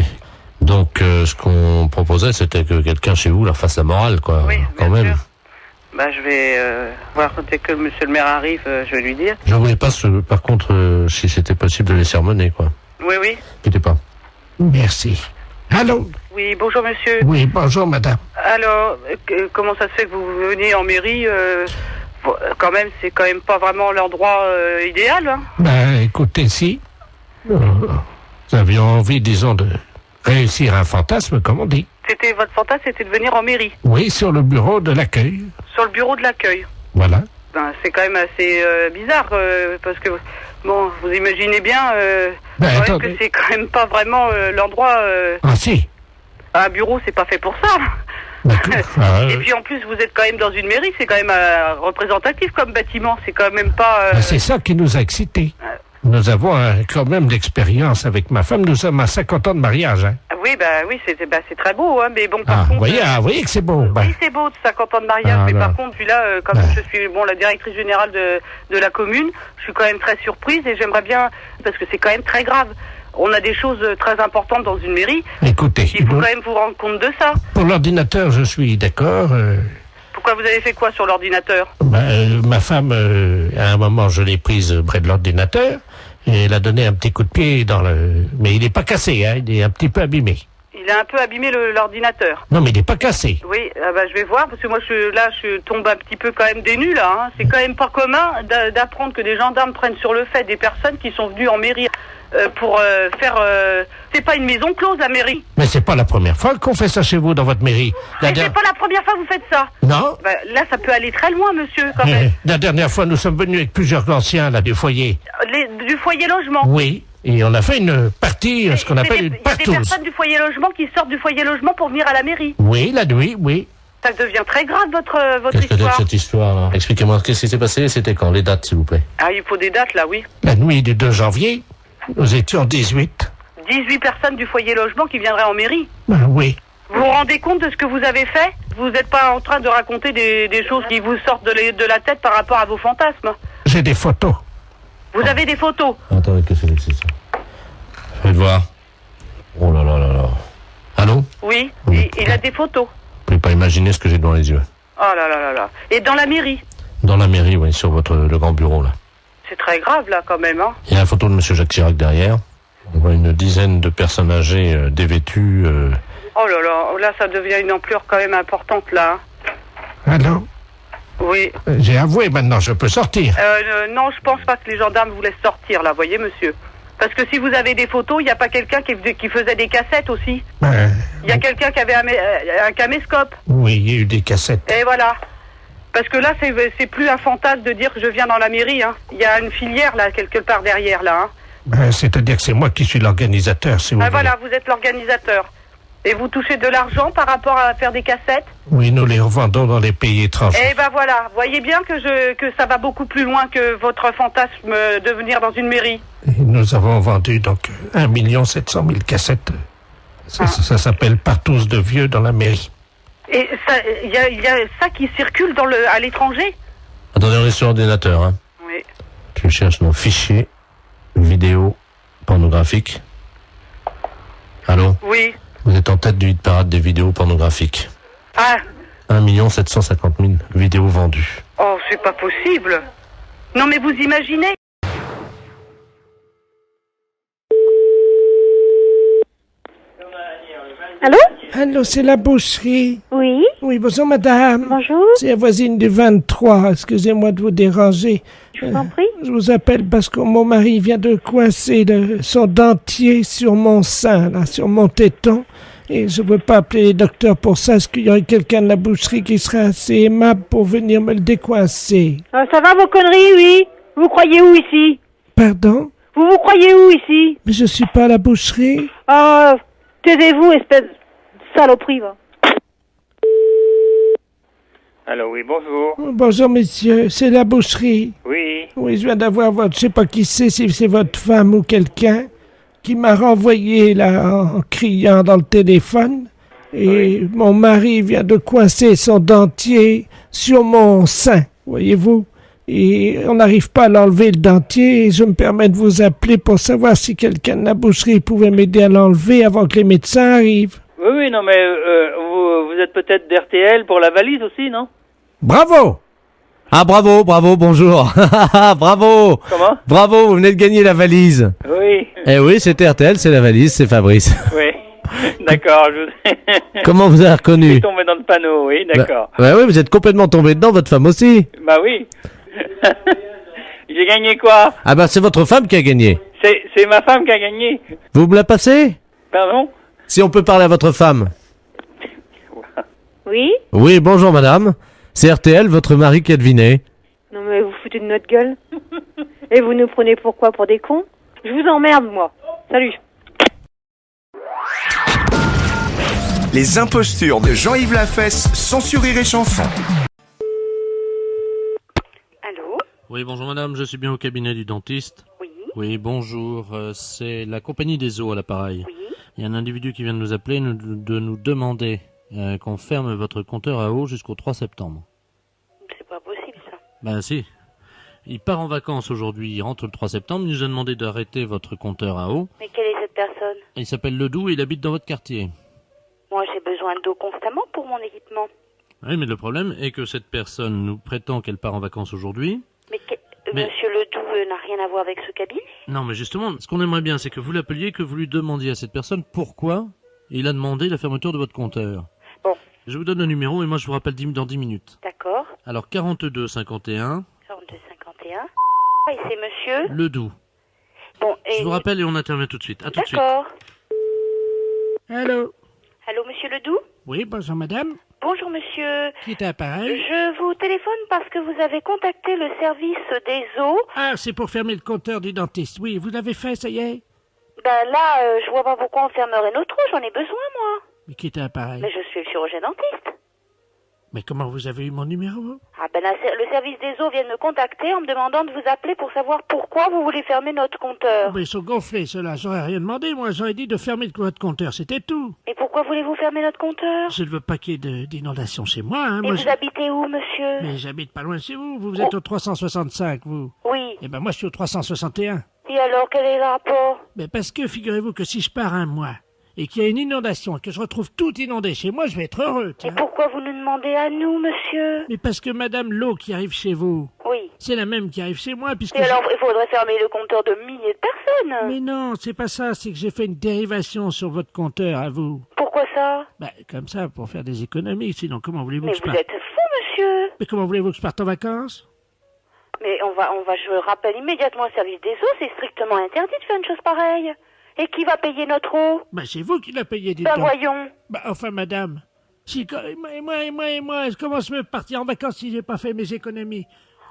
Donc, ce qu'on proposait, c'était que quelqu'un chez vous leur fasse la morale, quoi. Oui, quand bien même. sûr. Bah, je vais voir dès que monsieur le maire arrive, je vais lui dire. Je voulais pas, par contre, si c'était possible de les sermonner, quoi. Oui, oui. Quittez pas. Merci. Allô? Oui, bonjour monsieur. Oui, bonjour madame. Alors, comment ça se fait que vous venez en mairie quand même, c'est quand même pas vraiment l'endroit idéal, hein. Ben, écoutez, si nous avions envie, disons, de réussir un fantasme, comme on dit. C'était votre fantasme, c'était de venir en mairie. Oui, sur le bureau de l'accueil. Sur le bureau de l'accueil. Voilà. Ben, c'est quand même assez bizarre, parce que, bon, vous imaginez bien que c'est quand même pas vraiment l'endroit... Ah si. Un bureau, c'est pas fait pour ça. Et puis en plus, vous êtes quand même dans une mairie, c'est quand même représentatif comme bâtiment, c'est quand même pas... C'est ça qui nous a excités. Nous avons quand même l'expérience avec ma femme, nous sommes à 50 ans de mariage. Hein. Oui, c'est très beau, hein, mais bon, par contre... Vous voyez que c'est beau. Oui, c'est beau, 50 ans de mariage, mais par contre, puis là, comme je suis la directrice générale de la commune, je suis quand même très surprise et j'aimerais bien, parce que c'est quand même très grave. On a des choses très importantes dans une mairie. Écoutez, il faut quand même vous rendre compte de ça. Pour l'ordinateur, je suis d'accord. Pourquoi vous avez fait quoi sur l'ordinateur? Ma femme, à un moment, je l'ai prise près de l'ordinateur et elle a donné un petit coup de pied dans le... Mais il n'est pas cassé, hein, il est un petit peu abîmé. Il a un peu abîmé l'ordinateur. Non, mais il n'est pas cassé. Oui, je vais voir, parce que moi, je tombe un petit peu quand même des nues, là. Hein. C'est quand même pas commun d'apprendre que des gendarmes prennent sur le fait des personnes qui sont venues en mairie pour faire... C'est pas une maison close, la mairie. Mais c'est pas la première fois qu'on fait ça chez vous, dans votre mairie. Mais c'est pas la première fois que vous faites ça. Non. Là, ça peut aller très loin, monsieur, quand même. La dernière fois, nous sommes venus avec plusieurs anciens, là, du foyer. Du foyer logement. Oui. Et on a fait une partie, ce qu'on appelle une partouze. Il y a des personnes du foyer logement qui sortent du foyer logement pour venir à la mairie. Oui, la nuit, oui. Ça devient très grave, votre Qu'est-ce que histoire. c'est cette histoire, là? Expliquez-moi, qu'est-ce qui s'est passé? C'était quand? Les dates, s'il vous plaît. Ah, il faut des dates, là, oui. La nuit du 2 janvier, nous étions 18. 18 personnes du foyer logement qui viendraient en mairie. Oui. Vous vous rendez compte de ce que vous avez fait? Vous n'êtes pas en train de raconter des choses qui vous sortent de la tête par rapport à vos fantasmes? J'ai des photos. Vous avez des photos? Attendez, qu'est-ce que c'est ça? Faites voir. Oh là là là là. Allô? Oui, il a des photos. Vous pouvez pas imaginer ce que j'ai devant les yeux. Oh là là là là. Et dans la mairie? Dans la mairie, oui, sur le grand bureau, là. C'est très grave, là, quand même, hein. Il y a la photo de monsieur Jacques Chirac derrière. On voit une dizaine de personnes âgées dévêtues. Oh là là, là, ça devient une ampleur quand même importante, là. Allô? Oui. J'ai avoué, maintenant, je peux sortir. Non, je pense pas que les gendarmes vous laissent sortir, là, voyez, monsieur. Parce que si vous avez des photos, il n'y a pas quelqu'un qui faisait des cassettes aussi? Il y a quelqu'un qui avait un caméscope. Oui, il y a eu des cassettes. Et voilà. Parce que là, c'est plus un fantasme de dire que je viens dans la mairie, hein. Il y a une filière, là, quelque part derrière, là, hein. C'est-à-dire que c'est moi qui suis l'organisateur, si vous voulez. Voilà, vous êtes l'organisateur. Et vous touchez de l'argent par rapport à faire des cassettes? Oui, nous les revendons dans les pays étrangers. Eh ben voilà, voyez bien que ça va beaucoup plus loin que votre fantasme de venir dans une mairie. Et nous avons vendu donc 1 700 000 cassettes. Ça s'appelle partouze de vieux dans la mairie. Et il y a ça qui circule à l'étranger? Attendez, on est sur l'ordinateur, hein. Oui. Je cherche nos fichiers vidéo pornographiques. Allô? Oui. Vous êtes en tête du hit parade des vidéos pornographiques. Ah. 1 750 000 vidéos vendues. Oh, c'est pas possible. Non, mais vous imaginez? Allô? Allô, c'est la boucherie. Oui. Oui, bonjour madame. Bonjour. C'est la voisine du 23. Excusez-moi de vous déranger. Je vous en prie. Je vous appelle parce que mon mari vient de coincer son dentier sur mon sein, là, sur mon téton. Et je ne veux pas appeler les docteurs pour ça. Est-ce qu'il y aurait quelqu'un de la boucherie qui serait assez aimable pour venir me le décoincer? Ça va vos conneries, oui? Vous croyez où ici? Pardon? Vous croyez où ici? Mais je suis pas à la boucherie. Taisez-vous, espèce de saloperie, va. Allô, oui, bonjour. Bonjour, messieurs. C'est la boucherie. Oui. Oui, je viens d'avoir je sais pas qui c'est, si c'est votre femme ou quelqu'un, qui m'a renvoyé, là, en criant dans le téléphone. Et mon mari vient de coincer son dentier sur mon sein, voyez-vous. et on n'arrive pas à l'enlever le dentier et je me permets de vous appeler pour savoir si quelqu'un de la boucherie pouvait m'aider à l'enlever avant que les médecins arrivent. Oui, non, mais vous êtes peut-être d'RTL pour la valise aussi, non? Bravo! Ah, bravo, bonjour. Bravo. Comment? Bravo, vous venez de gagner la valise. Oui. Eh oui, c'est RTL, c'est la valise, c'est Fabrice. Oui. D'accord. Comment vous avez reconnu? Je suis tombé dans le panneau, oui, d'accord. Bah oui, vous êtes complètement tombé dedans, votre femme aussi. Bah oui. J'ai gagné quoi? Ah bah c'est votre femme qui a gagné. C'est ma femme qui a gagné. Vous me la passez? Pardon? Si on peut parler à votre femme. Oui? Oui, bonjour madame. C'est RTL, votre mari qui a deviné. Non mais vous foutez de notre gueule. Et vous nous prenez pour quoi? Pour des cons? Je vous emmerde, moi. Salut. Les impostures de Jean-Yves Lafesse sont sur Rire et Chanson. Allô? Oui, bonjour madame, je suis bien au cabinet du dentiste. Oui. Oui, bonjour, c'est la compagnie des eaux à l'appareil. Oui. Il y a un individu qui vient de nous appeler, de nous demander qu'on ferme votre compteur à eau jusqu'au 3 septembre. C'est pas possible, ça. Ben si. Il part en vacances aujourd'hui, il rentre le 3 septembre, il nous a demandé d'arrêter votre compteur à eau. Mais quelle est cette personne? Il s'appelle Ledoux et il habite dans votre quartier. Moi, j'ai besoin d'eau constamment pour mon équipement. Oui, mais le problème est que cette personne nous prétend qu'elle part en vacances aujourd'hui. Mais, Mais- Monsieur Ledoux n'a rien à voir avec ce cabinet? Non, mais justement, ce qu'on aimerait bien, c'est que vous l'appeliez, que vous lui demandiez à cette personne pourquoi il a demandé la fermeture de votre compteur. Bon. Je vous donne le numéro et moi je vous rappelle dans 10 minutes. D'accord. Alors 42 51 42 51. Et c'est monsieur? Ledoux. Bon, et... Je vous rappelle et on intervient tout de suite. À tout de suite. D'accord. Allô? Allô, monsieur Ledoux? Oui, bonjour madame. Bonjour, monsieur. Qui est à l'appareil? Je vous téléphone parce que vous avez contacté le service des eaux. Ah, c'est pour fermer le compteur du dentiste. Oui, vous l'avez fait, ça y est? Ben là, je vois pas pourquoi on fermerait notre eau, j'en ai besoin, moi. Mais qui est à l'appareil? Mais je suis le chirurgien dentiste. Mais comment vous avez eu mon numéro? Ah ben là, le service des eaux vient de me contacter en me demandant de vous appeler pour savoir pourquoi vous voulez fermer notre compteur. Mais ils sont gonflés, ceux-là. J'aurais rien demandé, moi. J'aurais dit de fermer votre compteur, c'était tout. Et pourquoi voulez-vous fermer notre compteur? Je ne veux pas qu'il y ait d'inondation chez moi, hein. Et Moi, vous habitez où, monsieur? Mais j'habite pas loin de chez vous. Vous êtes au 365, vous. Oui. Eh ben, moi, je suis au 361. Et alors, quel est le rapport? Mais parce que, figurez-vous que si je pars un mois et qu'il y a une inondation et que je retrouve tout inondé chez moi, je vais être heureux, Et tiens. pourquoi vous nous demandez à nous, monsieur? Mais parce que madame, l'eau qui arrive chez vous, Oui. c'est la même qui arrive chez moi, puisque... Et alors, il faudrait fermer le compteur de milliers de personnes. Mais non, c'est pas ça, c'est que j'ai fait une dérivation sur votre compteur à vous. Pourquoi ça? Ben, comme ça, pour faire des économies, sinon comment voulez-vous Mais que je vous parte? êtes fou, monsieur. Mais comment voulez-vous que je parte en vacances? Mais je rappelle immédiatement au service des eaux, c'est strictement interdit de faire une chose pareille. Et qui va payer notre eau? Ben, c'est vous qui l'a payé, dites Ben donc. voyons. Ben, enfin, madame, si, moi, comment je peux partir en vacances si j'ai pas fait mes économies?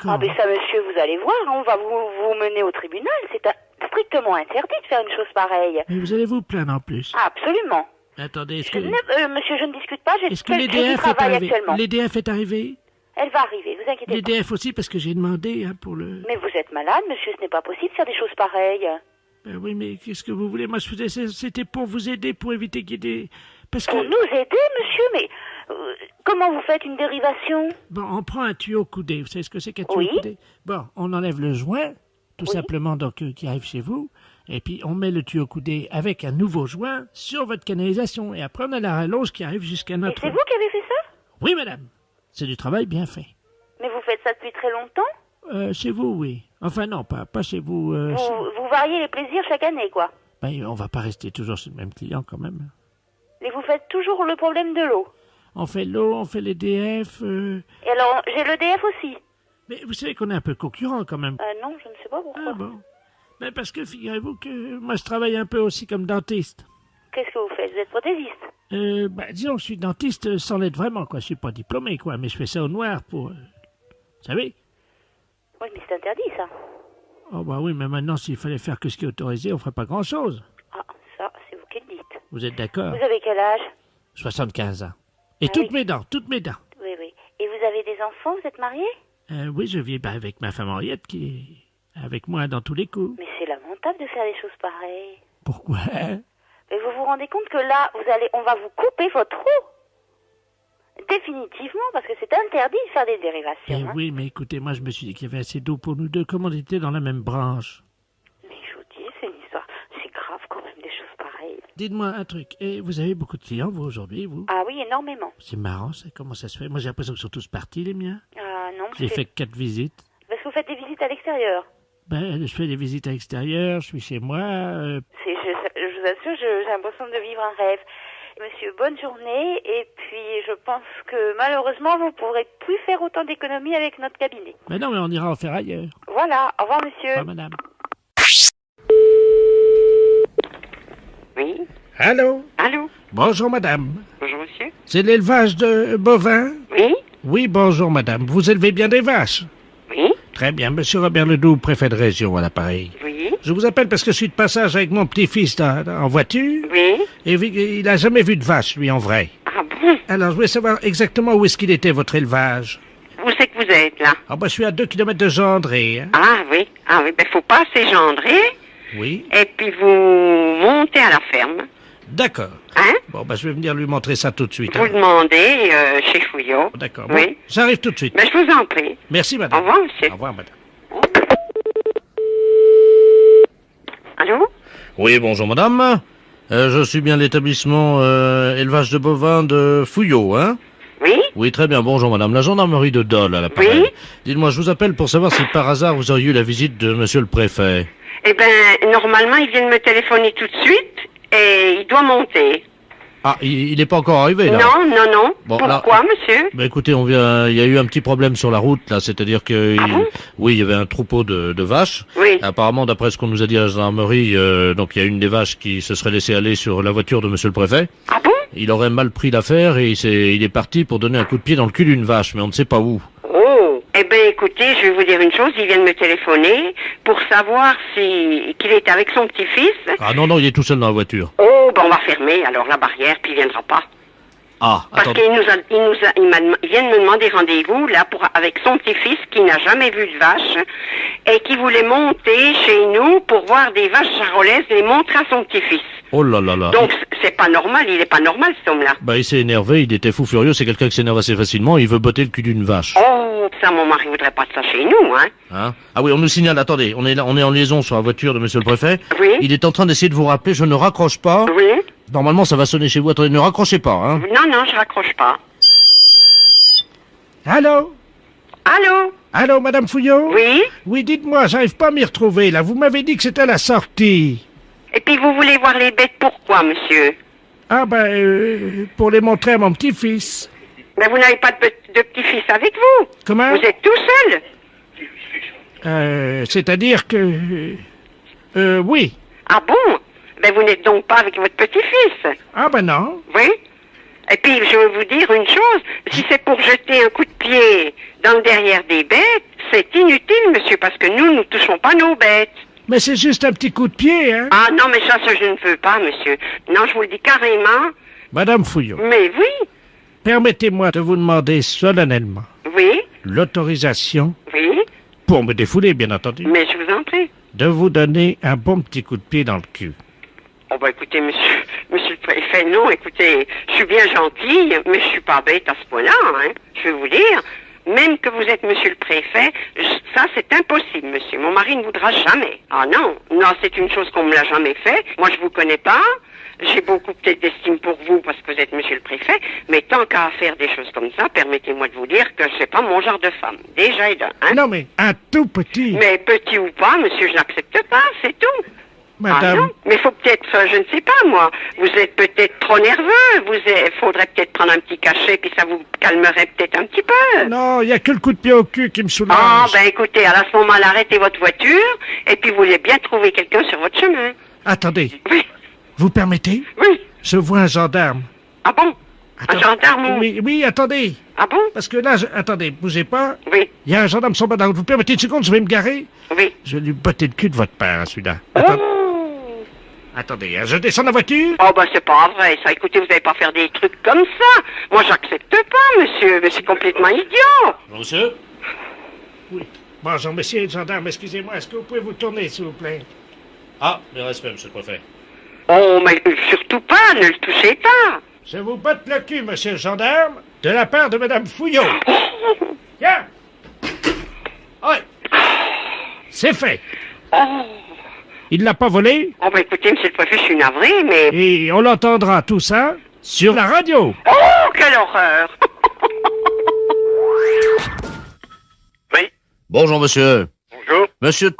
Ah ben ça, monsieur, vous allez voir, hein, on va vous mener au tribunal. C'est strictement interdit de faire une chose pareille. Mais vous allez vous plaindre en plus. Ah, absolument. Attendez, est-ce que... Monsieur, je ne discute pas, Est-ce que je l'EDF est travaille arrivé? actuellement. L'EDF est arrivé? Elle va arriver, vous inquiétez pas. L'EDF aussi, parce que j'ai demandé, hein, pour le... Mais vous êtes malade, monsieur, ce n'est pas possible de faire des choses pareilles. Ben oui, mais qu'est-ce que vous voulez? Moi, je faisais, c'était pour vous aider, pour éviter qu'il y ait des... Parce que... Pour nous aider, monsieur, mais comment vous faites une dérivation? Bon, on prend un tuyau coudé. Vous savez ce que c'est qu'un tuyau Oui. coudé? Bon, on enlève le joint, tout Oui. simplement, donc, qui arrive chez vous, et puis on met le tuyau coudé avec un nouveau joint sur votre canalisation, et après on a la rallonge qui arrive jusqu'à Et notre... c'est vous qui avez fait ça? Oui, madame. C'est du travail bien fait. Mais vous faites ça depuis très longtemps? Chez vous, oui. Enfin, non, pas chez vous. Vous variez les plaisirs chaque année, quoi. Ben, on va pas rester toujours chez le même client, quand même. Et vous faites toujours le problème de l'eau. On fait l'eau, on fait l'EDF... Et alors, j'ai l'EDF aussi. Mais vous savez qu'on est un peu concurrent, quand même. Non, je ne sais pas pourquoi. Ah bon. Ben, parce que, figurez-vous que moi, je travaille un peu aussi comme dentiste. Qu'est-ce que vous faites? Vous êtes prothésiste? Disons que je suis dentiste sans l'être vraiment, quoi. Je suis pas diplômé, quoi, mais je fais ça au noir pour... vous savez? Oui, mais c'est interdit, ça. Oh, bah oui, mais maintenant, s'il fallait faire que ce qui est autorisé, on ferait pas grand-chose. Ah, ça, c'est vous qui le dites. Vous êtes d'accord? Vous avez quel âge? 75 ans. Et Ah toutes oui. mes dents, toutes mes dents. Oui, oui. Et vous avez des enfants? Vous êtes marié? Oui, je vis avec ma femme Henriette, qui est avec moi dans tous les coups. Mais c'est lamentable de faire des choses pareilles. Pourquoi? Mais vous vous rendez compte que là, on va vous couper votre eau? définitivement, parce que c'est interdit de faire des dérivations. Eh hein. oui, mais écoutez, moi je me suis dit qu'il y avait assez d'eau pour nous deux, comme on était dans la même branche. Mais je vous dis, c'est une histoire, c'est grave quand même, des choses pareilles. Dites-moi un truc, et vous avez beaucoup de clients, vous, aujourd'hui, vous? Ah oui, énormément. C'est marrant, ça, comment ça se fait? Moi j'ai l'impression qu'ils sont tous partis, les miens. Ah non, J'ai fait 4 visites. Parce que vous faites des visites à l'extérieur. Ben, je fais des visites à l'extérieur, je suis chez moi. Je vous assure, j'ai l'impression de vivre un rêve. Monsieur, bonne journée. Et puis, je pense que malheureusement, vous ne pourrez plus faire autant d'économies avec notre cabinet. Mais non, mais on ira en faire ailleurs. Voilà. Au revoir, monsieur. Au revoir, madame. Oui. Allô? Allô? Bonjour, madame. Bonjour, monsieur. C'est l'élevage de bovins? Oui. Oui, bonjour, madame. Vous élevez bien des vaches? Oui. Très bien. Monsieur Robert Ledoux, préfet de région à l'appareil. Oui. Je vous appelle parce que je suis de passage avec mon petit-fils en voiture. Oui. Et il n'a jamais vu de vache, lui, en vrai. Ah bon? Alors, je voulais savoir exactement où est-ce qu'il était, votre élevage. Où c'est que vous êtes, là? Ah, bah, je suis à 2 kilomètres de Gendré. Hein. Ah oui. Ah oui, ben faut passer Gendré. Oui. Et puis vous montez à la ferme. D'accord. Hein? Bon, bah, je vais venir lui montrer ça tout de suite. Vous demandez chez Fouillot. D'accord. Oui. Bon, j'arrive tout de suite. Ben, je vous en prie. Merci, madame. Au revoir, monsieur. Au revoir, madame. Allô? Oui, bonjour madame. Je suis bien l'établissement élevage de bovins de Fouillot, hein? Oui? Oui, très bien. Bonjour madame. La gendarmerie de Dole à l'appareil. Oui? Dites-moi, je vous appelle pour savoir si par hasard vous auriez eu la visite de monsieur le préfet. Eh ben, normalement, il vient de me téléphoner tout de suite et il doit monter. Ah, il n'est pas encore arrivé, là? Non, non, non. Bon, pourquoi, monsieur? Ben écoutez, il y a eu un petit problème sur la route, là, c'est-à-dire que... oui, il y avait un troupeau de vaches. Oui. Apparemment, d'après ce qu'on nous a dit à la gendarmerie, donc il y a une des vaches qui se serait laissée aller sur la voiture de monsieur le préfet. Ah bon? Il aurait mal pris l'affaire et il est parti pour donner un coup de pied dans le cul d'une vache, mais on ne sait pas où. Oh. Eh ben, écoutez, je vais vous dire une chose, il vient de me téléphoner pour savoir qu'il est avec son petit-fils. Ah non, il est tout seul dans la voiture. Oh, ben on va fermer alors la barrière, puis il viendra pas. Ah, parce attendez. qu'il vient de me demander rendez-vous là avec son petit-fils qui n'a jamais vu de vache et qui voulait monter chez nous pour voir des vaches charolaises et les montrer à son petit-fils. Oh là là là. Donc c'est pas normal, il est pas normal cet homme-là. Bah il s'est énervé, il était fou furieux, c'est quelqu'un qui s'énerve assez facilement, il veut botter le cul d'une vache. Oh, ça mon mari voudrait pas de ça chez nous, hein. Ah oui, on nous signale, attendez, on est en liaison sur la voiture de monsieur le préfet. Oui. Il est en train d'essayer de vous rappeler, je ne raccroche pas. Oui. Normalement ça va sonner chez vous, attendez, ne raccrochez pas, hein. Non, je raccroche pas. Allô? Allô? Allô, madame Fouillot? Oui? Oui, dites-moi, j'arrive pas à m'y retrouver, là. Vous m'avez dit que c'était à la sortie. Et puis vous voulez voir les bêtes pourquoi, monsieur? Ah ben, pour les montrer à mon petit-fils. Mais vous n'avez pas de petit-fils avec vous? Comment? Vous êtes tout seul? C'est-à-dire que... oui. Ah bon? Ben vous n'êtes donc pas avec votre petit-fils? Ah ben non. Oui? Et puis je vais vous dire une chose, si c'est pour jeter un coup de pied dans le derrière des bêtes, c'est inutile, monsieur, parce que nous ne touchons pas nos bêtes. Mais c'est juste un petit coup de pied, hein? Ah non, mais ça je ne veux pas, monsieur. Non, je vous le dis carrément. Madame Fouillot. Mais oui. Permettez-moi de vous demander solennellement. Oui. L'autorisation. Oui. Pour me défouler, bien entendu. Mais je vous en prie. De vous donner un bon petit coup de pied dans le cul. Oh bah écoutez, monsieur le préfet, non, écoutez, je suis bien gentille, mais je suis pas bête à ce point-là, hein. Je vais vous dire, même que vous êtes monsieur le préfet, ça c'est impossible, monsieur. Mon mari ne voudra jamais. Ah non, c'est une chose qu'on me l'a jamais fait. Moi je vous connais pas. J'ai beaucoup peut-être d'estime pour vous parce que vous êtes monsieur le préfet, mais tant qu'à faire des choses comme ça, permettez-moi de vous dire que c'est pas mon genre de femme. Déjà et d'un, hein. Non mais, un tout petit. Mais petit ou pas, monsieur, je n'accepte pas, c'est tout. Madame. Ah non, mais faut peut-être, je ne sais pas moi, vous êtes peut-être trop nerveux, faudrait peut-être prendre un petit cachet puis ça vous calmerait peut-être un petit peu. Non, il n'y a que le coup de pied au cul qui me soulage. Ah ben écoutez, à ce moment-là, arrêtez votre voiture et puis vous voulez bien trouver quelqu'un sur votre chemin. Attendez. Oui. Vous permettez? Oui. Je vois un gendarme. Ah bon? Un gendarme? Oui, attendez. Ah bon? Parce que là, attendez, bougez pas. Oui. Il y a un gendarme sur ma route. Vous permettez une seconde, je vais me garer? Oui. Je vais lui botter le cul de votre père, celui-là. Attendez, je descends de la voiture. Oh ben c'est pas vrai, ça. Écoutez, vous n'allez pas faire des trucs comme ça. Moi, j'accepte pas, monsieur. Mais c'est complètement idiot. Monsieur? Oui. Bonjour, monsieur le gendarme, excusez-moi, est-ce que vous pouvez vous tourner, s'il vous plaît? Ah, le respect, monsieur le préfet. Oh, mais surtout pas, ne le touchez pas. Je vous botte le cul, monsieur le gendarme. De la part de Madame Fouillot. Tiens. Oui. C'est fait. Il l'a pas volé. Oh, bah écoutez, monsieur le préfet, je suis navré, mais... Et on l'entendra tout ça sur la radio. Oh, quelle horreur. Bonjour, monsieur. Bonjour. Monsieur...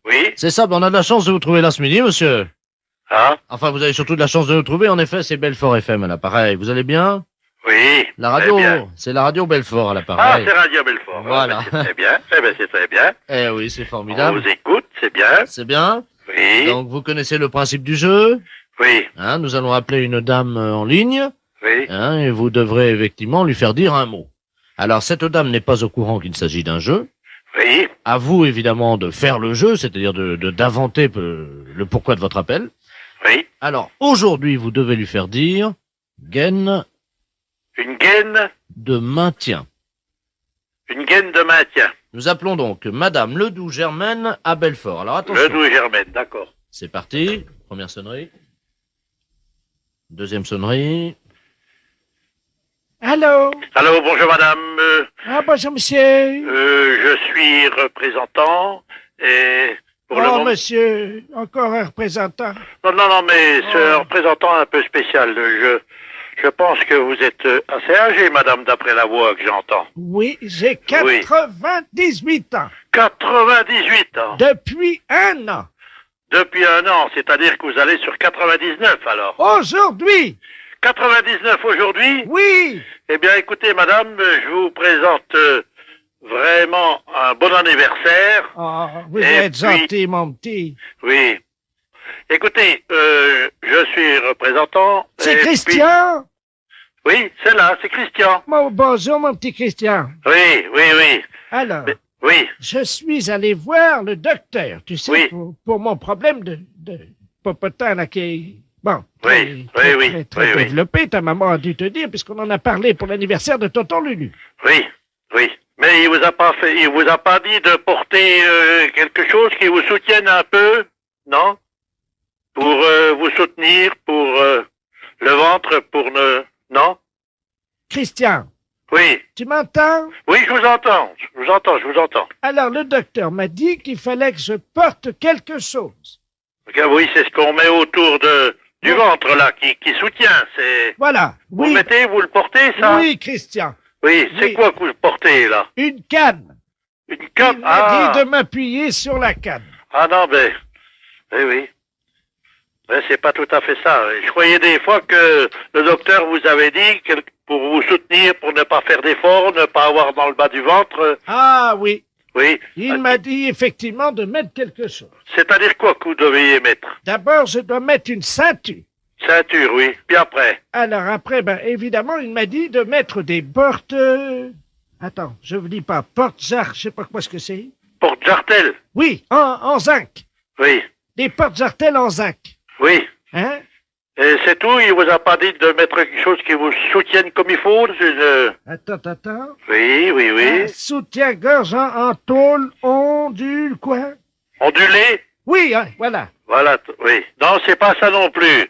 Oui. C'est ça, on a de la chance de vous trouver là ce midi, monsieur. Ah. Enfin, vous avez surtout de la chance de nous trouver. En effet, c'est Belfort FM à l'appareil. Vous allez bien? Oui. La radio, bien. c'est la radio Belfort à Ah, l'appareil. c'est Radio Belfort. Voilà. Ah, ben, c'est très bien. Eh ben, c'est très bien. Eh oui, c'est On formidable. vous écoute, c'est bien. C'est bien? Oui. Donc, vous connaissez le principe du jeu? Oui. Hein, nous allons appeler une dame en ligne. Oui. Hein, et vous devrez effectivement lui faire dire un mot. Alors, cette dame n'est pas au courant qu'il s'agit d'un jeu. Oui. À vous, évidemment, de faire le jeu, c'est-à-dire d'inventer le pourquoi de votre appel. Oui. Alors, aujourd'hui, vous devez lui faire dire gaine Une gaine. de maintien. Une gaine de maintien. Nous appelons donc Madame Ledoux Germaine à Belfort. Alors, attention. Ledoux Germaine, d'accord. C'est parti. Première sonnerie. Deuxième sonnerie. Allô? Allô, bonjour madame. Ah, bonjour, monsieur. Je suis représentant et pour le Oh, moment... monsieur, encore un représentant. Non, mais c'est un représentant un peu spécial. Je pense que vous êtes assez âgée, madame, d'après la voix que j'entends. Oui, j'ai 98 ans. 98 ans. Depuis 1 an. Depuis 1 an, c'est-à-dire que vous allez sur 99 alors. Aujourd'hui. 99 aujourd'hui? Oui. Eh bien, écoutez, madame, je vous présente vraiment un bon anniversaire. Oh, vous Et êtes puis- gentil, mon petit. Oui. Écoutez, je suis représentant. C'est et puis- Christian? Oui, c'est là, c'est Christian. Bonjour, mon petit Christian. Oui. Alors, Oui. je suis allé voir le docteur, tu sais, Oui. pour mon problème de popotin, là, qui est, bon, Oui, très oui. développé, ta maman a dû te dire, puisqu'on en a parlé pour l'anniversaire de tonton Lulu. Oui. Mais il vous a pas dit de porter quelque chose qui vous soutienne un peu, non? Pour vous soutenir, pour le ventre, pour ne... Non? Christian, Oui. tu m'entends? Oui, je vous entends. Alors, le docteur m'a dit qu'il fallait que je porte quelque chose. Oui, c'est ce qu'on met autour du ventre, là, qui soutient, c'est... Voilà, Vous oui. le mettez, vous le portez, ça? Oui, Christian. Oui, c'est Oui. quoi que vous portez, là? Une canne. Une canne? Il m'a dit de m'appuyer sur la canne. Ah non, ben... Oui. Mais c'est pas tout à fait ça. Je croyais des fois que le docteur vous avait dit que pour vous soutenir, pour ne pas faire d'efforts, ne pas avoir dans le bas du ventre... Ah oui. Oui. Il m'a dit effectivement de mettre quelque chose. C'est-à-dire quoi que vous deviez mettre? D'abord, je dois mettre une ceinture. Ceinture, oui. Puis après? Alors après, ben évidemment, il m'a dit de mettre des portes... Attends, je ne dis pas. Porte-jarre, je sais pas quoi ce que c'est. Porte-jartel? Oui, en zinc. Oui. Des porte-jartelles en zinc. Oui. Hein? Et c'est tout? Il vous a pas dit de mettre quelque chose qui vous soutienne comme il faut? Attends. Oui. Un soutien-gorge en tôle ondule, quoi? Ondulé? Oui, hein, voilà. Voilà, oui. Non, c'est pas ça non plus.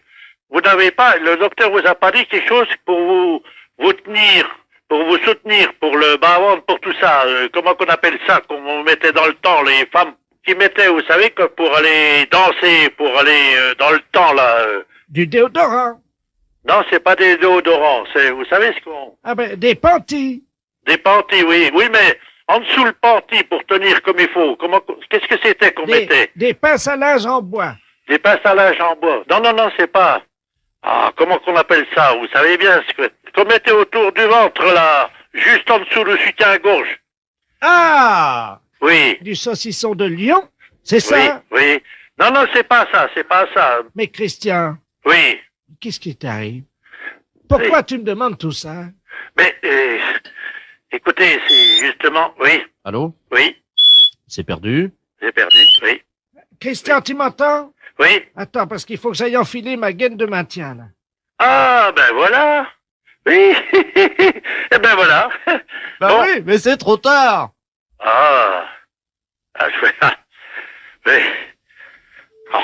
Vous n'avez pas, le docteur vous a pas dit quelque chose pour vous tenir, pour vous soutenir, pour le bas-ventre, pour tout ça. Comment qu'on appelle ça, qu'on mettait dans le temps, les femmes qui mettaient, vous savez, que pour aller danser, pour aller dans le temps, là. Du déodorant. Non, c'est pas des déodorants, c'est, vous savez ce qu'on... Ah ben, des panties. Des panties, oui. Oui, mais en dessous le panty pour tenir comme il faut. Qu'est-ce que c'était qu'on mettait? Des pinces à linge en bois. Des pinces à linge en bois. Non, c'est pas... Ah, comment qu'on appelle ça? Vous savez bien ce qu'on mettait autour du ventre, là, juste en dessous le soutien-gorge. Ah! Oui. Du saucisson de lion, c'est ça? Oui. Non, c'est pas ça. Mais Christian. Oui. Qu'est-ce qui t'arrive? Pourquoi tu me demandes tout ça? Mais, écoutez, c'est justement... Oui. Allô? Oui. C'est perdu? J'ai perdu, oui. Christian, tu m'entends? Oui. Attends, parce qu'il faut que j'aille enfiler ma gaine de maintien, là. Ah, ben voilà. Oui. Eh ben voilà. Bah oui, mais c'est trop tard. Mais... Oh,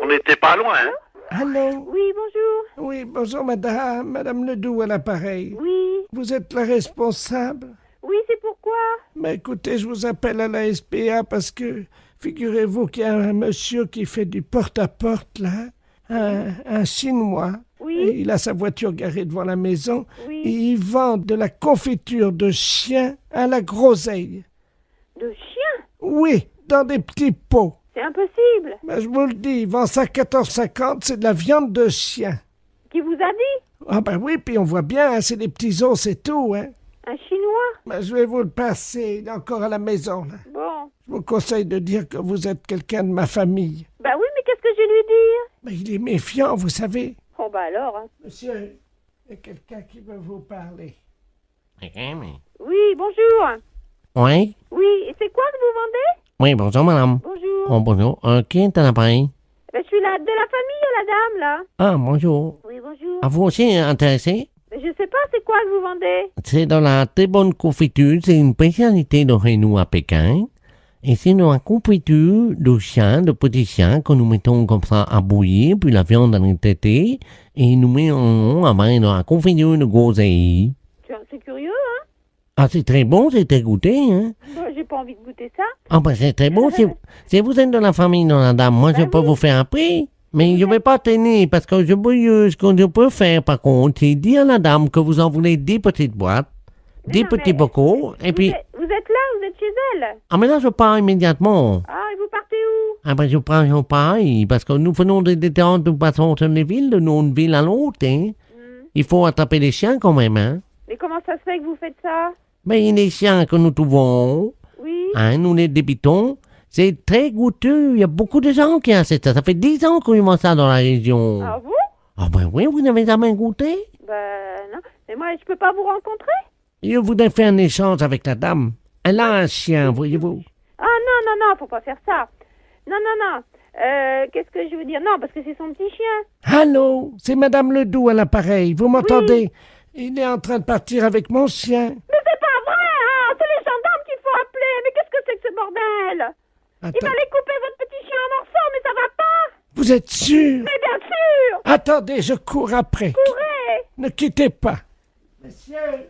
on n'était pas loin, hein? Allô? Oui, bonjour. Oui, bonjour, madame. Madame Ledoux à l'appareil. Oui. vous êtes la responsable? Oui, c'est pourquoi? Mais écoutez, je vous appelle à la SPA parce que figurez-vous qu'il y a un monsieur qui fait du porte-à-porte, là, un Chinois. Oui. Et il a sa voiture garée devant la maison. Oui. Et il vend de la confiture de chien à la groseille. De chien? Oui, dans des petits pots. C'est impossible. Mais je vous le dis, il vend ça à 14,50, c'est de la viande de chien. Qui vous a dit? Ah ben oui, puis on voit bien, hein, c'est des petits os, c'est tout, hein. Un Chinois? Ben, je vais vous le passer, il est encore à la maison, là. Bon. Je vous conseille de dire que vous êtes quelqu'un de ma famille. Bah oui, mais qu'est-ce que je vais lui dire? Mais il est méfiant, vous savez. Oh bah alors, hein. Monsieur, il y a quelqu'un qui veut vous parler. Oui, bonjour. Oui? Oui, et c'est quoi que vous vendez? Oui, bonjour, madame. Bonjour. Oh, bonjour. Qui est à l'appareil? Ben, je suis de la famille, la dame, là. Ah, bonjour. Oui, bonjour. À vous aussi intéressé? Mais je sais pas, c'est quoi que vous vendez? C'est dans la très bonne confiture. C'est une spécialité de chez nous à Pékin. Et c'est dans la confiture de chien, de petits chiens, que nous mettons comme ça à bouillir, puis la viande en est traitée, et nous mettons dans la confiture de groseille. C'est curieux, hein? Ah, c'est très bon, c'est très goûté, hein? Ben, j'ai pas envie de goûter ça. Ah, ben c'est très bon. Si vous êtes de la famille de la dame, moi, je peux vous faire un prix. Mais je vais pas tenir, parce que ce que je peux faire, par contre, c'est dire à la dame que vous en voulez 10 petites boîtes, 10 petits bocaux, et puis... Vous êtes là, vous êtes chez elle? Ah, mais là, je pars immédiatement. Ah, et vous partez où? Ah, ben, je pars pareil, parce que nous faisons des détentes de façon sur les villes, de une ville à l'autre, hein. Il faut attraper les chiens, quand même, hein. Mais comment ça se fait que vous faites ça? Mais les chiens que nous trouvons, oui. Hein, nous les débitons, c'est très goûteux. Il y a beaucoup de gens qui achètent ça. Ça fait 10 ans qu'on y mange ça dans la région. Ah bon? Ah ben oui, vous n'avez jamais goûté? Ben non. Mais moi, je peux pas vous rencontrer? Je voudrais faire un échange avec la dame. Elle a un chien, voyez-vous. Ah non, faut pas faire ça. Non. Qu'est-ce que je veux dire? Non, parce que c'est son petit chien. Allô, c'est Madame Ledoux à l'appareil. Vous m'entendez? Il est en train de partir avec mon chien. Mais c'est pas vrai, hein! C'est les gendarmes qu'il faut appeler. Mais qu'est-ce que c'est que ce bordel? Il va aller couper votre petit chien en morceaux, mais ça va pas! Vous êtes sûr? Mais bien sûr! Attendez, je cours après. Courez! Ne quittez pas. Monsieur,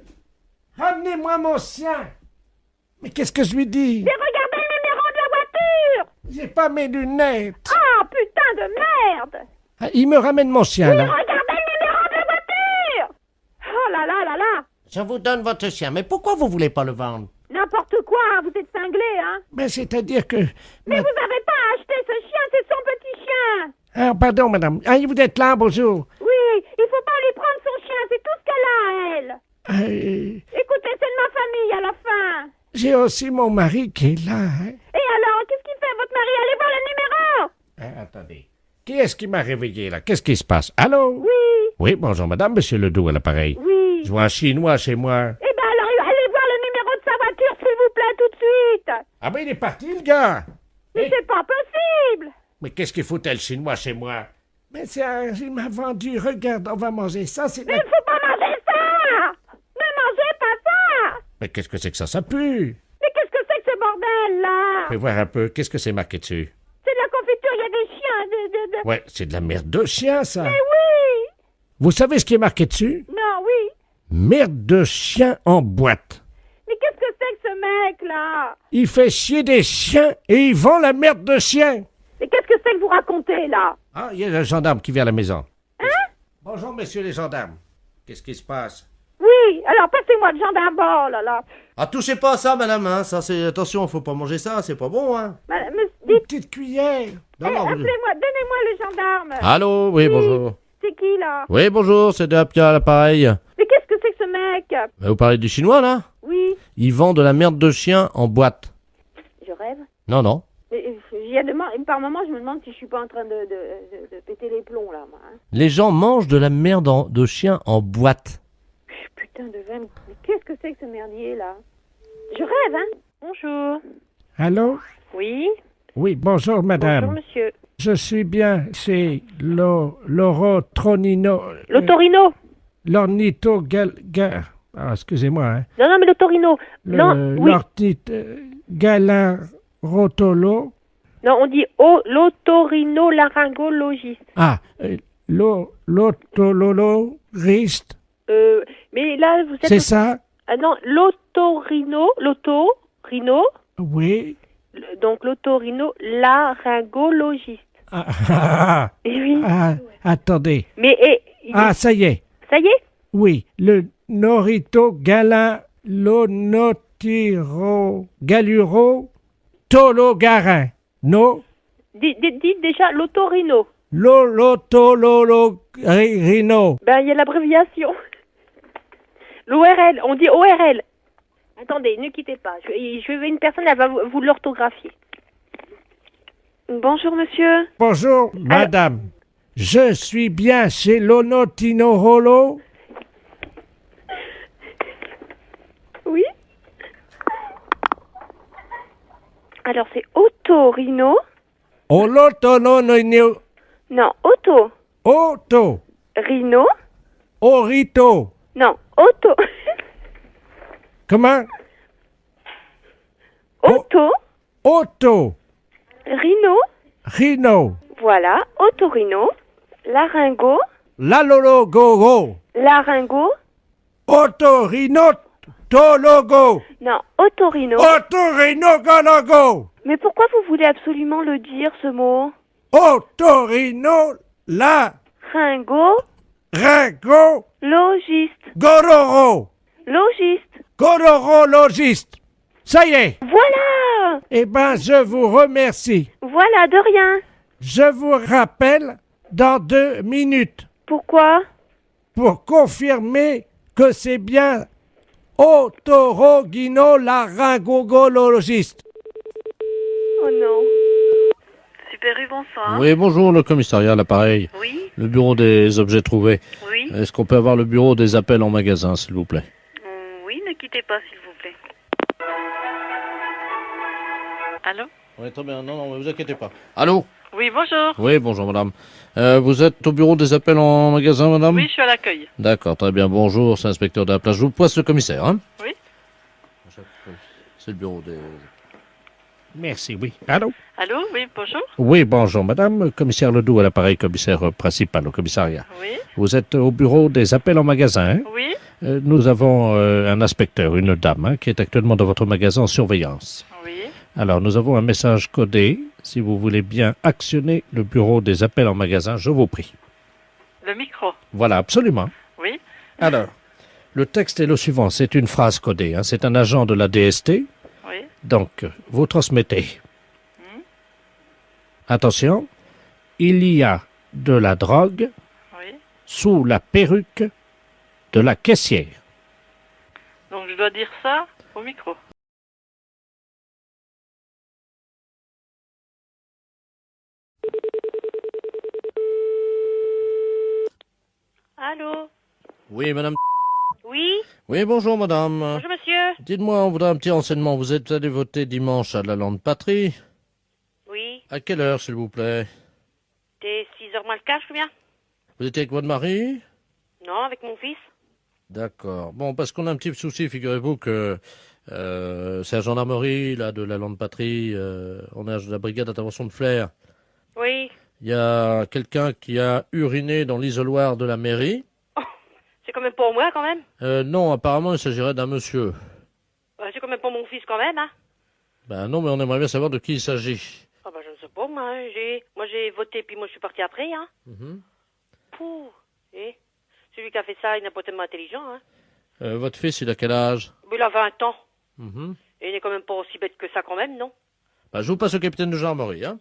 ramenez-moi mon chien. Mais qu'est-ce que je lui dis? J'ai regardé le numéro de la voiture! J'ai pas mes lunettes. Ah, putain de merde! Ah, il me ramène mon chien, là. Regardez le numéro de la voiture! Oh là là là là! Je vous donne votre chien, mais pourquoi vous voulez pas le vendre? N'importe quoi, hein, vous êtes cinglé, hein? Mais c'est-à-dire que... Mais vous avez pas acheté ce chien, c'est son petit chien! Ah, pardon, madame. Ah, vous êtes là, bonjour. Oui, il faut pas lui prendre son chien, c'est tout ce qu'elle a, elle! Écoutez, c'est de ma famille, à la fin! J'ai aussi mon mari qui est là, hein? Et alors, qu'est-ce qu'il fait, votre mari? Allez voir le numéro! Attendez. Qui est-ce qui m'a réveillé, là? Qu'est-ce qui se passe? Allô? Oui! Oui, bonjour, madame, monsieur Ledoux à l'appareil. Oui! Je vois un Chinois chez moi. Eh ben alors, allez voir le numéro de sa voiture, s'il vous plaît, tout de suite! Ah ben, il est parti, le gars! Mais c'est pas possible! Mais qu'est-ce qu'il foutait, le Chinois, chez moi? Mais il m'a vendu. Regarde, on va manger ça. Mais il faut pas manger ça! Ne mangez pas ça! Mais qu'est-ce que c'est que ça pue! Mais qu'est-ce que c'est que ce bordel, là? Fais voir un peu, qu'est-ce que c'est marqué dessus? C'est de la confiture, il y a des chiens, Ouais, c'est de la merde de chien, ça! Mais oui! Vous savez ce qui est marqué dessus? Non, oui! Merde de chien en boîte. Mais qu'est-ce que c'est que ce mec-là? Il fait chier des chiens et il vend la merde de chien. Mais qu'est-ce que c'est que vous racontez, là? Ah, il y a un gendarme qui vient à la maison. Hein? Bonjour, messieurs les gendarmes. Qu'est-ce qui se passe? Oui, alors passez-moi le gendarme, oh là là. Ah, touchez pas à ça, madame, hein. Ça, c'est... Attention, faut pas manger ça, c'est pas bon, hein. Madame, une petite cuillère. Appelez-moi, donnez-moi le gendarme. Allô? Oui, bonjour. C'est qui, là? Oui, bonjour, c'est Dapia à l'appareil. Mais qu'est-ce que c'est que ce mec? Vous parlez du chinois, là? Oui. Il vend de la merde de chien en boîte. Je rêve? Non. Par moment, je me demande si je suis pas en train de péter les plombs, là, moi. Hein. Les gens mangent de la merde de chien en boîte. Putain de veine. Mais qu'est-ce que c'est que ce merdier, là? Je rêve, hein? Bonjour. Allô? Oui? Oui, bonjour, madame. Bonjour, monsieur. Je suis bien chez l'Orotronino. L'Otorino? Ah, excusez-moi, hein. Non, mais l'Otorino. Galarotolo. Non, on dit l'otorino-laryngologiste. Ah, l'otolologiste. Mais là, vous êtes... C'est ça? Ah non, l'otorino, Oui. donc l'otorino-laryngologiste. Eh oui. Attendez. Mais... ça y est. Ça y est? Oui, le norito galanonotiro galuro tologarin. No? Dites déjà l'otorino. L'olotolorino. Ben, il y a l'abréviation. L'ORL, on dit ORL. Attendez, ne quittez pas. Je veux une personne, elle va vous l'orthographier. Bonjour, monsieur. Bonjour, madame. Je suis bien chez l'onotinorolo. Oui. Alors, c'est otorino. Olotonono. Non, auto. Auto. Rhino. Orito. Non, auto. Comment? Auto. Auto. Rhino. Rhino. Voilà, otorino. Laryngo. Lalologogo. Laryngo. Otorinotologo. Non, otorino. Otorinogologo. Mais pourquoi vous voulez absolument le dire, ce mot? Otorino la. Ringo. Ringo. Logiste. Gororo. Logiste. Gororologiste. Ça y est. Voilà. Eh ben, je vous remercie. Voilà, de rien. Je vous rappelle dans 2 minutes. Pourquoi? Pour confirmer que c'est bien otorogino-laryngologiste. Oh non. Super U, bonsoir. Oui, bonjour, le commissariat à l'appareil. Oui. Le bureau des objets trouvés. Oui. Est-ce qu'on peut avoir le bureau des appels en magasin, s'il vous plaît? Oui, ne quittez pas, s'il vous plaît. Allô? Oui, très bien. Non, ne vous inquiétez pas. Allô? Oui, bonjour. Oui, bonjour, madame. Vous êtes au bureau des appels en magasin, madame? Oui, je suis à l'accueil. D'accord, très bien. Bonjour, c'est l'inspecteur de la place. Je vous passe le commissaire, hein? Oui. C'est le bureau des... Merci, oui. Allô? Allô, oui, bonjour. Oui, bonjour, madame. Commissaire Ledoux à l'appareil, commissaire principal au commissariat. Oui. Vous êtes au bureau des appels en magasin, hein? Oui. Nous avons un inspecteur, une dame, hein, qui est actuellement dans votre magasin en surveillance. Oui. Alors, nous avons un message codé. Si vous voulez bien actionner le bureau des appels en magasin, je vous prie. Le micro. Voilà, absolument. Oui. Alors, le texte est le suivant. C'est une phrase codée, hein. C'est un agent de la DST. Oui. Donc, vous transmettez. Attention, il y a de la drogue sous la perruque de la caissière. Donc, je dois dire ça au micro. Allô? Oui, madame. Oui? Oui, bonjour, madame. Bonjour, monsieur. Dites-moi, on voudrait un petit renseignement. Vous êtes allé voter dimanche à la Lande Patrie? Oui. À quelle heure, s'il vous plaît? T'es 6h moins le quart, je bien? Vous étiez avec votre mari? Non, avec mon fils. D'accord. Bon, parce qu'on a un petit souci, figurez-vous que c'est la gendarmerie là, de la Lande Patrie. On est à la brigade d'intervention de Flers. Oui. Il y a quelqu'un qui a uriné dans l'isoloir de la mairie. Oh, c'est quand même pour moi, quand même. Non, apparemment, il s'agirait d'un monsieur. C'est quand même pour mon fils, quand même, hein. Ben non, mais on aimerait bien savoir de qui il s'agit. Ah bah, je ne sais pas, moi. Hein. Moi, j'ai voté, puis moi, je suis parti après, hein. Mhm. Pouh. Et celui qui a fait ça, il n'est pas tellement intelligent, hein. Votre fils, il a quel âge? Il a 20 ans. Mhm. Et il n'est quand même pas aussi bête que ça, quand même, non? Ben, je vous passe au capitaine de gendarmerie, hein.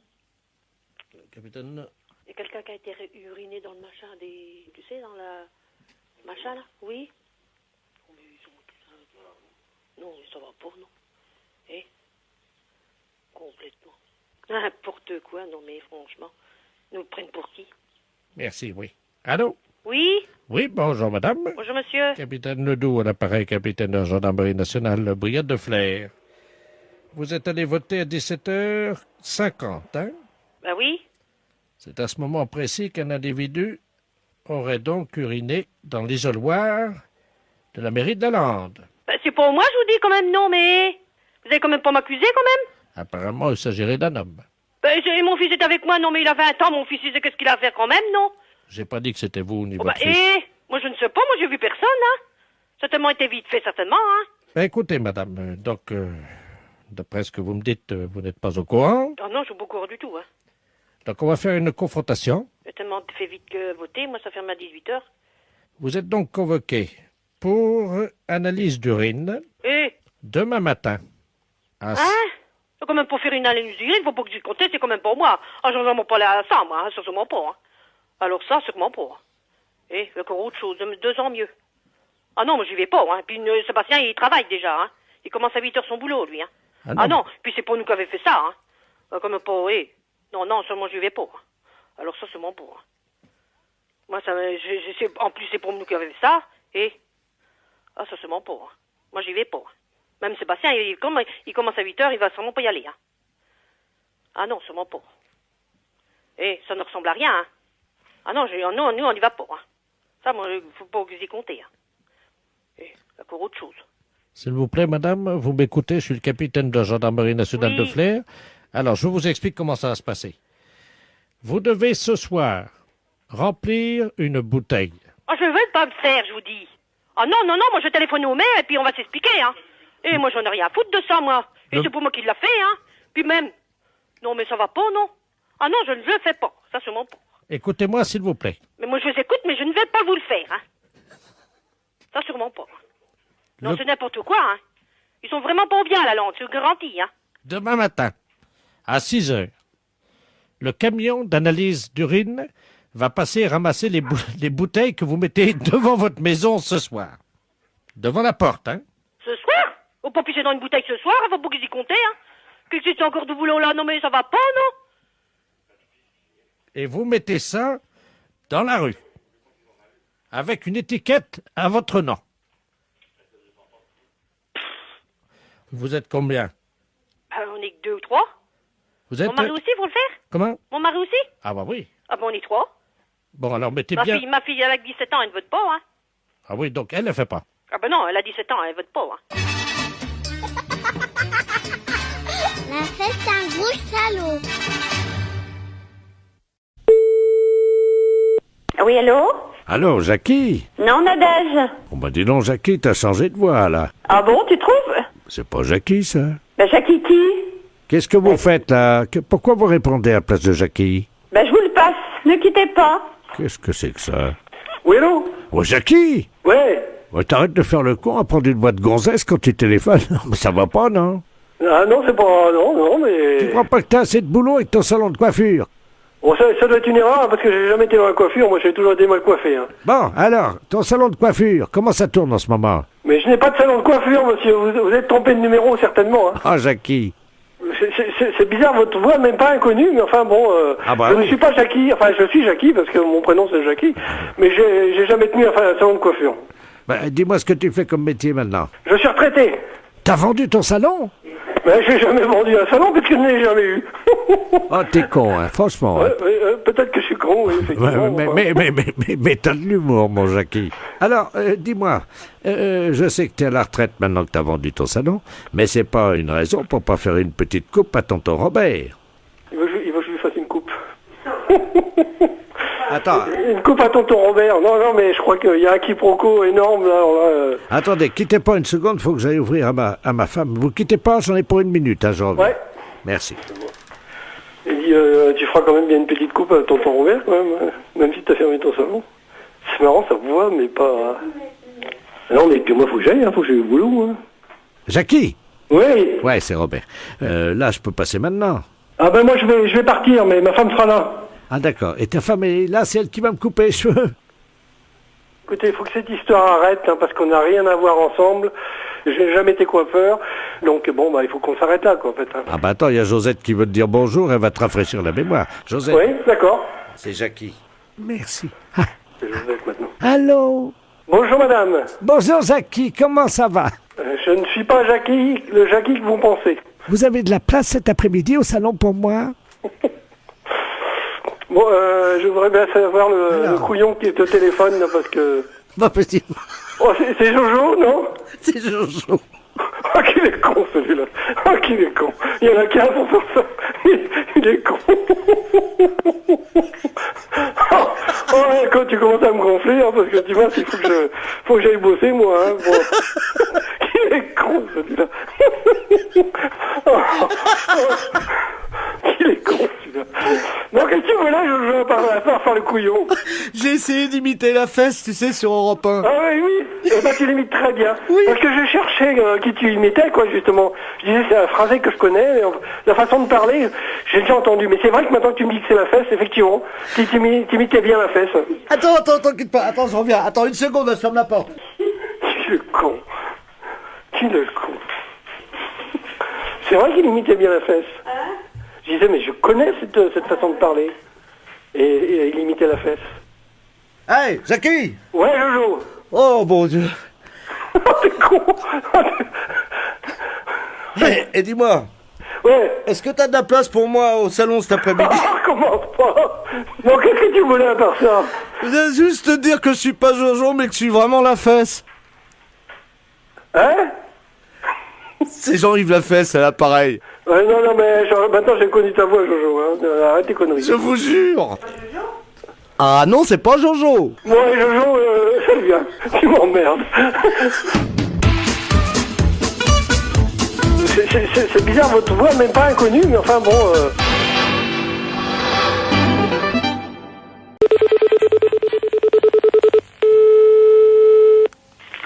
Capitaine... Il y a quelqu'un qui a été uriné dans le machin des... Tu sais, dans la... Machin, là? Oui? Oh, mais ils sont tous... Non, ça va pas, non. Eh? Complètement. N'importe quoi, non, mais franchement. Ils nous prennent pour qui? Merci, oui. Allô? Oui? Oui, bonjour, madame. Bonjour, monsieur. Capitaine Ledoux à l'appareil, capitaine de la gendarmerie nationale, brigade de Flers. Vous êtes allé voter à 17h50, hein? Ben oui. C'est à ce moment précis qu'un individu aurait donc uriné dans l'isoloir de la mairie de la Lande. Ben, c'est pour moi, je vous dis, quand même, non, mais... Vous allez quand même pas m'accuser, quand même? Apparemment, il s'agirait d'un homme. Ben, mon fils est avec moi, non, mais il a 20 ans, mon fils, il sait qu'est-ce qu'il a à faire, quand même, non? J'ai pas dit que c'était vous ni Oh, votre bah, fils. Moi, je ne sais pas, moi, j'ai vu personne, hein. Ça a tellement été vite fait, certainement, hein. Ben, écoutez, madame, donc, d'après ce que vous me dites, vous n'êtes pas au courant. Oh non, je suis pas au courant du tout, hein. Donc, on va faire une confrontation. J'ai tellement fait vite que voter, moi, ça ferme à 18h. Vous êtes donc convoqué pour analyse d'urine Eh demain matin. Hein? C'est quand même pour faire une analyse d'urine, il faut pas que j'y compte, c'est quand même pour moi. Ah, j'en ai pas la ça, moi, hein, sûrement pas, hein. Alors ça, sûrement pas. Eh, encore autre chose, 2 ans mieux. Ah non, moi j'y vais pas, hein. Puis Sébastien, il travaille déjà, hein. Il commence à 8h son boulot, lui, hein. Ah non, puis c'est pas nous qui avait fait ça, hein. Comme pas, Non, seulement j'y vais pas. Hein. Alors ça, sûrement pas. Hein. Moi, ça, en plus, c'est pour nous qui avait fait ça, Ah, ça, sûrement pas. Hein. Moi, j'y vais pas. Hein. Même Sébastien, il commence à 8h, il va sûrement pas y aller, hein. Ah non, sûrement pas. Ça ne ressemble à rien, hein. Ah non, nous, on y va pas, hein. Ça, moi, faut pas que j'y compter, hein. Encore autre chose. S'il vous plaît, madame, vous m'écoutez, je suis le capitaine de la gendarmerie nationale de Flers. Alors, je vous explique comment ça va se passer. Vous devez ce soir remplir une bouteille. Ah, je veux pas me faire, je vous dis. Ah non, moi je téléphone au maire et puis on va s'expliquer, hein. Et moi j'en ai rien à foutre de ça, moi. Et c'est pour moi qui l'a fait, hein. Puis même. Non, mais ça va pas, non. Ah non, je ne le fais pas. Ça, sûrement pas. Écoutez-moi, s'il vous plaît. Mais moi je vous écoute, mais je ne vais pas vous le faire, hein. Ça, sûrement pas. Non, c'est n'importe quoi, hein. Ils sont vraiment pas bien, la langue, je vous garantis, hein. Demain matin, à 6h, le camion d'analyse d'urine va passer ramasser les bouteilles que vous mettez devant votre maison ce soir. Devant la porte, hein. Ce soir? Faut pas pisser dans une bouteille ce soir, faut pas qu'ils y compter, hein. Qu'est-ce que c'est encore de boulot là? Non, mais ça va pas, non? Et vous mettez ça dans la rue, avec une étiquette à votre nom. Vous êtes combien? On est que 2 ou 3. Vous êtes... Mon mari aussi, faut le faire? Comment? Mon mari aussi? Ah bah oui. Ah bon, on est 3. Bon, alors mettez bien... Ma fille, elle a 17 ans, elle ne vote pas, hein. Ah oui, donc elle ne fait pas. Ah ben non, elle a 17 ans, elle vote pas, hein. La fête, c'est un gros salaud. Oui, allô? Allô, Jackie? Non, Nadège. Oh bah dis donc, Jackie, t'as changé de voix, là. Ah bon, tu trouves? C'est pas Jackie, ça. Ben, Jackie qui? Qu'est-ce que vous faites, là? Pourquoi vous répondez à la place de Jackie? Ben, je vous le passe. Ne quittez pas. Qu'est-ce que c'est que ça? Oui, allô? Oh, Jackie? Ouais. Ouais, t'arrêtes de faire le con à prendre une boîte de gonzesse quand tu téléphones. Mais ça va pas, non? Ah non, c'est pas... Non, mais... Tu crois pas que t'as assez de boulot avec ton salon de coiffure? Bon, ça doit être une erreur, parce que j'ai jamais été dans la coiffure. Moi, j'ai toujours été mal coiffé, hein. Bon, alors, ton salon de coiffure, comment ça tourne en ce moment? Mais je n'ai pas de salon de coiffure, monsieur. Vous êtes trompé de numéro, certainement, hein. Ah, Jackie. C'est bizarre, votre voix n'est même pas inconnue, mais enfin bon, je ne suis pas Jackie, enfin je suis Jackie parce que mon prénom c'est Jackie, mais j'ai jamais tenu un salon de coiffure. Ben, dis-moi ce que tu fais comme métier maintenant. Je suis retraité. T'as vendu ton salon? Ben, j'ai jamais vendu un salon parce que je n'ai jamais eu. Oh, t'es con, hein, franchement. Ouais, peut-être que je suis con, oui, effectivement. Mais t'as de l'humour, mon Jackie. Alors, dis-moi, je sais que t'es à la retraite maintenant que t'as vendu ton salon, mais c'est pas une raison pour pas faire une petite coupe à tonton Robert. Il veut que je lui fasse une coupe. Attends. Une coupe à tonton Robert. Non, mais je crois qu'il y a un quiproquo énorme, là. Attendez, quittez pas une seconde, faut que j'aille ouvrir à ma femme. Vous quittez pas, j'en ai pour 1 minute, hein, j'en reviens. Ouais. Merci. Il dit, tu feras quand même bien une petite coupe à tonton Robert, quand même si t'as fermé ton salon. C'est marrant, ça vous voit, mais pas... Non, mais puis moi, faut que j'aille, faut que j'aille au boulot, hein. Jackie? Oui. Ouais, c'est Robert. Là, je peux passer maintenant. Ah ben moi, je vais partir, mais ma femme sera là. Ah d'accord. Et ta femme est là, c'est elle qui va me couper les cheveux? Écoutez, il faut que cette histoire arrête, parce qu'on n'a rien à voir ensemble. J'ai jamais été coiffeur, donc bon, il faut qu'on s'arrête là, quoi, en fait. Ah bah attends, il y a Josette qui veut te dire bonjour, elle va te rafraîchir la mémoire. Josette. Oui, d'accord. C'est Jackie. Merci. C'est Josette maintenant. Allô? Bonjour madame. Bonjour Jackie, comment ça va? Je ne suis pas Jackie, le Jackie que vous pensez. Vous avez de la place cet après-midi au salon pour moi? Bon, je voudrais bien savoir le couillon qui est au téléphone, là, parce que... Pas possible. Oh, c'est Jojo, non? C'est Jojo. Oh, qu'il est con, celui-là. Oh, qu'il est con. Il y en a 15 pour faire ça. Il est con. Oh, quand tu commences à me gonfler, parce que tu vois, il faut que j'aille bosser, moi, hein. Bon. Il est con, celui-là. Il est con, celui-là. Bon, qu'est-ce que tu veux là, je vais pas faire le couillon. J'ai essayé d'imiter la fesse, tu sais, sur Europe 1. Ah oui. Eh ben, tu l'imites très bien. Oui. Parce que je cherchais qui tu imitais, quoi, justement. Je disais, c'est un phrasé que je connais, mais la façon de parler, j'ai déjà entendu. Mais c'est vrai que maintenant que tu me dis que c'est la fesse, effectivement, tu imitais bien la fesse. Attends, quitte pas. Attends, je reviens. Attends, une seconde, je ferme la porte. Qui le con. C'est vrai qu'il imitait bien la fesse. Je disais, mais je connais cette façon de parler. Et il imitait la fesse. Hey, Jackie! Ouais, Jojo! Oh, bon Dieu! T'es con! Et dis-moi, ouais. Est-ce que t'as de la place pour moi au salon cet après-midi? Commence pas! Bon, qu'est-ce que tu voulais à part ça? Je voulais juste te dire que je suis pas Jojo, mais que je suis vraiment la fesse. Hein? C'est Jean-Yves Lafesse à l'appareil. Ouais, non, mais maintenant j'ai connu ta voix, Jojo. Hein. Arrête tes conneries. Je vous jure. Ah non, c'est pas Jojo. Ouais, Jojo, c'est bien. Tu m'emmerdes. C'est bizarre votre voix, même pas inconnue, mais enfin bon...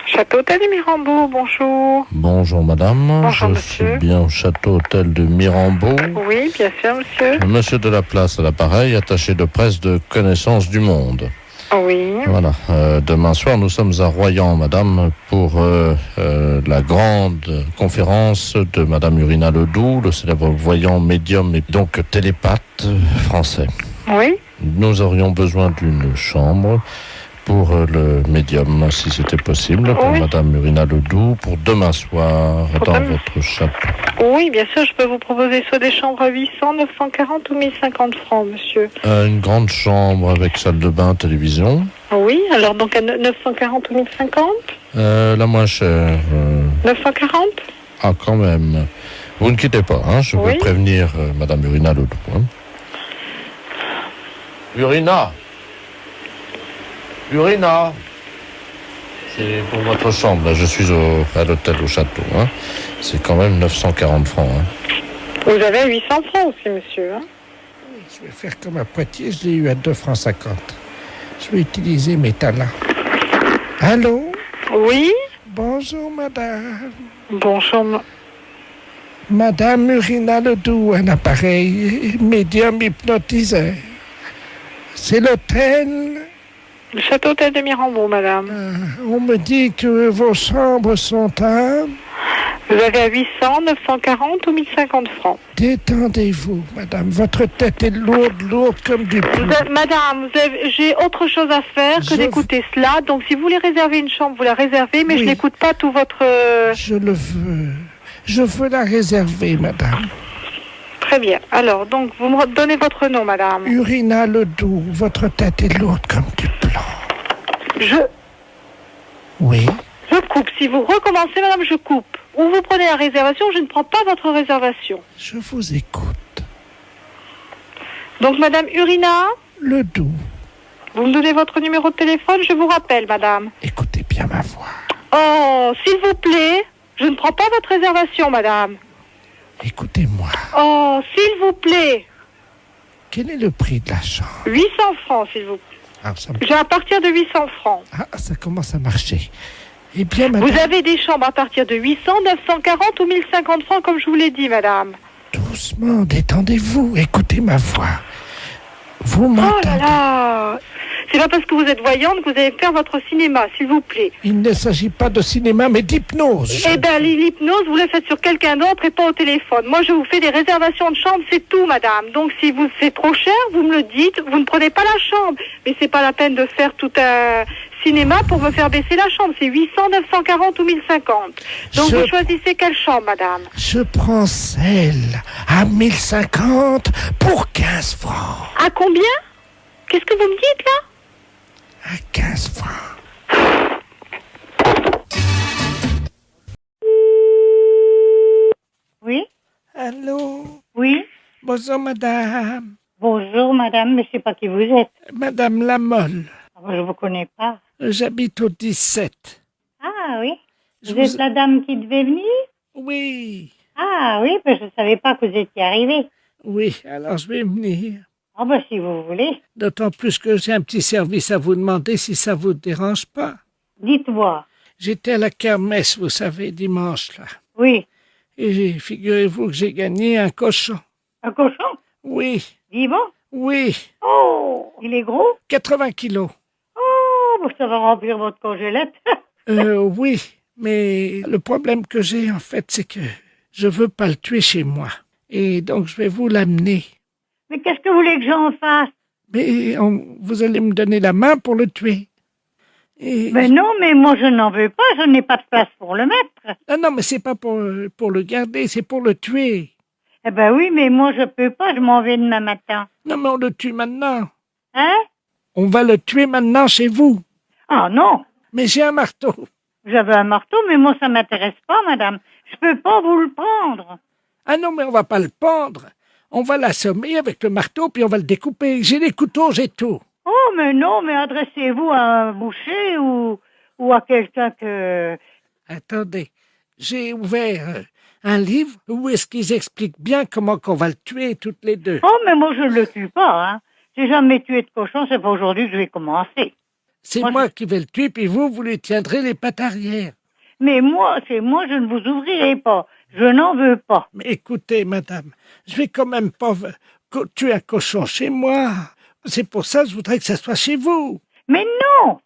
Château Hôtel de Mirambeau, bonjour. Bonjour madame, bonjour, je monsieur. suis bien au Château Hôtel de Mirambeau. Oui, bien sûr, monsieur. Monsieur de la Place à l'appareil, attaché de presse de Connaissance du Monde. Oui. Voilà, demain soir nous sommes à Royan, madame, pour la grande conférence de madame Urina Ledoux, le célèbre voyant médium et donc télépathe français. Oui. Nous aurions besoin d'une chambre pour le médium, si c'était possible, pour madame Urina Ledoux, pour demain soir, dans votre château. Oui, bien sûr, je peux vous proposer soit des chambres à 800, 940 ou 1050 francs, monsieur. Une grande chambre avec salle de bain, télévision. Oui, alors donc à 940 ou 1050 La moins chère. 940 Ah, quand même. Vous ne quittez pas, hein, je vais prévenir madame Urina Ledoux. Hein. Urina, c'est pour votre chambre, là, je suis à l'hôtel au château. Hein. C'est quand même 940 francs. Hein. Vous avez 800 francs aussi, monsieur. Hein. Je vais faire comme à Poitiers, je l'ai eu à 2 francs 50. Je vais utiliser mes talents. Allô? Oui? Bonjour, madame. Bonjour, Madame Urina Ledoux, un appareil médium hypnotiseur. C'est l'hôtel... Le Château Hôtel de Mirambeau, madame. On me dit que vos chambres sont à... Vous avez à 800, 940 ou 1050 francs. Détendez-vous, madame. Votre tête est lourde comme du plomb. Madame, j'ai autre chose à faire que d'écouter cela. Donc, si vous voulez réserver une chambre, vous la réservez, mais je n'écoute pas tout votre... Je le veux. Je veux la réserver, madame. Très bien. Alors, donc, vous me donnez votre nom, madame. Urina Ledoux. Votre tête est lourde comme du plomb. Oui. Je coupe. Si vous recommencez, madame, je coupe. Ou vous prenez la réservation, je ne prends pas votre réservation. Je vous écoute. Donc, madame Urina Ledoux. Vous me donnez votre numéro de téléphone, je vous rappelle, madame. Écoutez bien ma voix. Oh, s'il vous plaît, je ne prends pas votre réservation, madame. Écoutez-moi. Oh, s'il vous plaît. Quel est le prix de la chambre? 800 francs, s'il vous plaît. J'ai à partir de 800 francs. Ah, ça commence à marcher. Eh bien, madame... Vous avez des chambres à partir de 800, 940 ou 1050 francs, comme je vous l'ai dit, madame. Doucement, détendez-vous. Écoutez ma voix. Vous m'entendez? Oh là là! C'est pas parce que vous êtes voyante que vous allez faire votre cinéma, s'il vous plaît. Il ne s'agit pas de cinéma, mais d'hypnose. Eh bien, l'hypnose, vous la faites sur quelqu'un d'autre et pas au téléphone. Moi, je vous fais des réservations de chambre, c'est tout, madame. Donc, si c'est trop cher, vous me le dites, vous ne prenez pas la chambre. Mais c'est pas la peine de faire tout un cinéma pour me faire baisser la chambre. C'est 800, 940 ou 1050. Donc, vous choisissez quelle chambre, madame? Je prends celle à 1050 pour 15 francs. À combien? Qu'est-ce que vous me dites, là? À 15 francs. Oui? Allô? Oui? Bonjour, madame. Bonjour, madame, mais je sais pas qui vous êtes. Madame Lamolle. Je vous connais pas. J'habite au 17. Ah oui. Je Vous êtes la dame qui devait venir? Oui. Ah oui, ben je ne savais pas que vous étiez arrivé. Oui, alors je vais venir. Ah ben si vous voulez. D'autant plus que j'ai un petit service à vous demander si ça vous dérange pas. Dites-moi. J'étais à la kermesse, vous savez, dimanche, là. Oui. Et figurez-vous que j'ai gagné un cochon. Un cochon? Oui. Vivant? Oui. Oh, il est gros? 80 kilos. Oh, ben ça va remplir votre congélette. Oui, mais le problème que j'ai, en fait, c'est que je veux pas le tuer chez moi. Et donc, je vais vous l'amener. Mais qu'est-ce que vous voulez que j'en fasse? Mais vous allez me donner la main pour le tuer. Et Mais non, mais moi je n'en veux pas, je n'ai pas de place pour le mettre. Non, mais c'est pas pour le garder, c'est pour le tuer. Eh ben oui, mais moi je peux pas, je m'en vais demain matin. Non, mais on le tue maintenant. Hein? On va le tuer maintenant chez vous. Ah non. Mais j'ai un marteau. J'avais un marteau, mais moi ça m'intéresse pas, madame. Je peux pas vous le prendre. Ah non, mais on va pas le pendre. On va l'assommer avec le marteau, puis on va le découper. J'ai les couteaux, j'ai tout. Oh, mais non, mais adressez-vous à un boucher ou à quelqu'un que... Attendez, j'ai ouvert un livre où est-ce qu'ils expliquent bien comment qu'on va le tuer toutes les deux. Oh, mais moi je le tue pas, hein. J'ai jamais tué de cochon, c'est pas aujourd'hui que je vais commencer. C'est moi qui vais le tuer, puis vous lui tiendrez les pattes arrière. Mais moi, je ne vous ouvrirai pas. Je n'en veux pas. Mais écoutez, madame, je vais quand même pas tuer un cochon chez moi. C'est pour ça que je voudrais que ça soit chez vous. Mais non!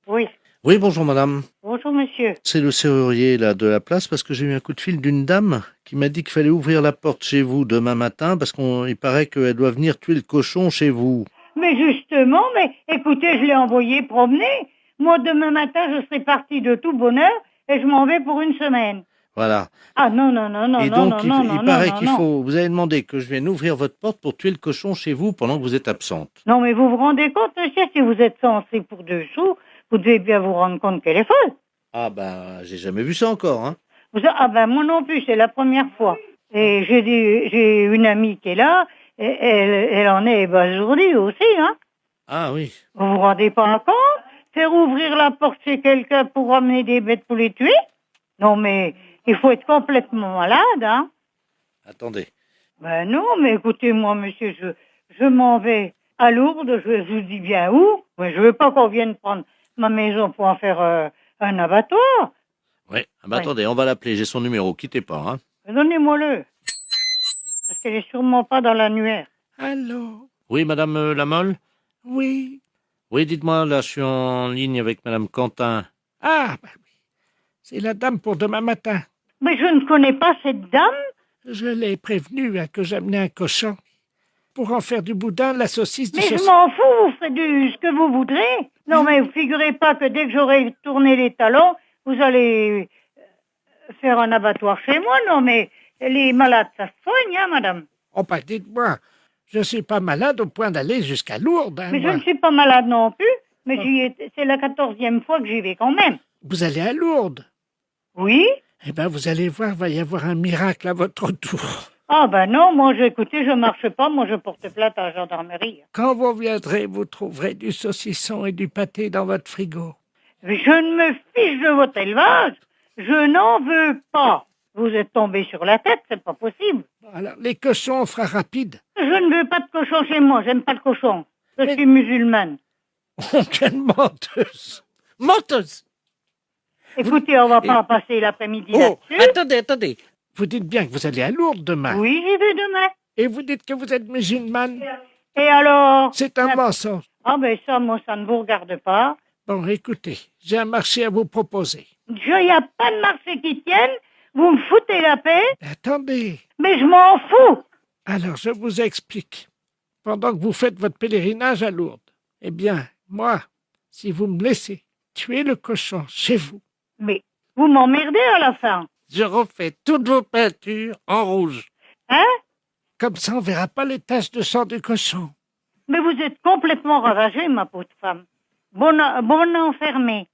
Oui. Oui, bonjour madame. Bonjour monsieur. C'est le serrurier là de la place parce que j'ai eu un coup de fil d'une dame qui m'a dit qu'il fallait ouvrir la porte chez vous demain matin parce qu'il paraît qu'elle doit venir tuer le cochon chez vous. Mais justement, mais écoutez, je l'ai envoyé promener. Moi, demain matin, je serai partie de tout bonheur et je m'en vais pour une semaine. Voilà. Ah non, non, non, non, et non, donc, non, il paraît qu'il faut... Vous avez demandé que je vienne ouvrir votre porte pour tuer le cochon chez vous pendant que vous êtes absente. Non, mais vous vous rendez compte, monsieur, si vous êtes censé pour 2 sous, vous devez bien vous rendre compte qu'elle est folle. Ah ben, j'ai jamais vu ça encore, hein. Ah ben, moi non plus, c'est la première fois. Et j'ai une amie qui est là, et elle en est ébasourdie aussi, hein. Ah oui. Vous vous rendez pas compte? Faire ouvrir la porte chez quelqu'un pour ramener des bêtes pour les tuer? Non, mais il faut être complètement malade, hein. Attendez. Ben non, mais écoutez-moi, monsieur, je m'en vais à Lourdes, je vous dis bien où, mais je veux pas qu'on vienne prendre ma maison pour en faire un abattoir. Oui, attendez, on va l'appeler, j'ai son numéro, quittez pas, hein. Donnez-moi-le. Parce qu'elle est sûrement pas dans l'annuaire. Allô? Oui, madame Lamolle? Oui. Oui, dites-moi, là, je suis en ligne avec madame Quentin. Ah, ben oui. C'est la dame pour demain matin. Mais je ne connais pas cette dame. Je l'ai prévenue que j'amenais un cochon. Pour en faire du boudin, la saucisse du Mais je m'en fous, vous ferez ce que vous voudrez. Non, mais vous figurez pas que dès que j'aurai tourné les talons, vous allez faire un abattoir chez moi. Non, mais les malades, ça se soigne, hein, madame. Oh, ben dites-moi, je suis pas malade au point d'aller jusqu'à Lourdes. Hein, mais moi. je ne suis pas malade non plus, mais c'est la 14e fois que j'y vais quand même. Vous allez à Lourdes? Oui. Eh ben, vous allez voir, va y avoir un miracle à votre retour. Ah ben non, moi, écoutez, je marche pas, moi je porte plainte à la gendarmerie. Quand vous viendrez, vous trouverez du saucisson et du pâté dans votre frigo. Je ne me fiche de votre élevage, je n'en veux pas. Vous êtes tombé sur la tête, c'est pas possible. Alors, les cochons, on fera rapide. Je ne veux pas de cochon chez moi, j'aime pas le cochon. Je suis musulmane. Oh, quelle menteuse! Menteuse! Écoutez, on va pas passer l'après-midi là-dessus. Attendez. Vous dites bien que vous allez à Lourdes demain. Oui, j'y vais demain. Et vous dites que vous êtes musulmane. Et alors? C'est un mensonge. Ah ben ça, moi, ça ne vous regarde pas. Bon, écoutez, j'ai un marché à vous proposer. Il n'y a pas de marché qui tienne. Vous me foutez la paix. Attendez. Mais je m'en fous. Alors, je vous explique. Pendant que vous faites votre pèlerinage à Lourdes, eh bien, moi, si vous me laissez tuer le cochon chez vous... Mais vous m'emmerdez à la fin. Je refais toutes vos peintures en rouge. Hein? Comme ça, on verra pas les taches de sang du cochon. Mais vous êtes complètement ravagée, ma pauvre femme. Bon enfermée.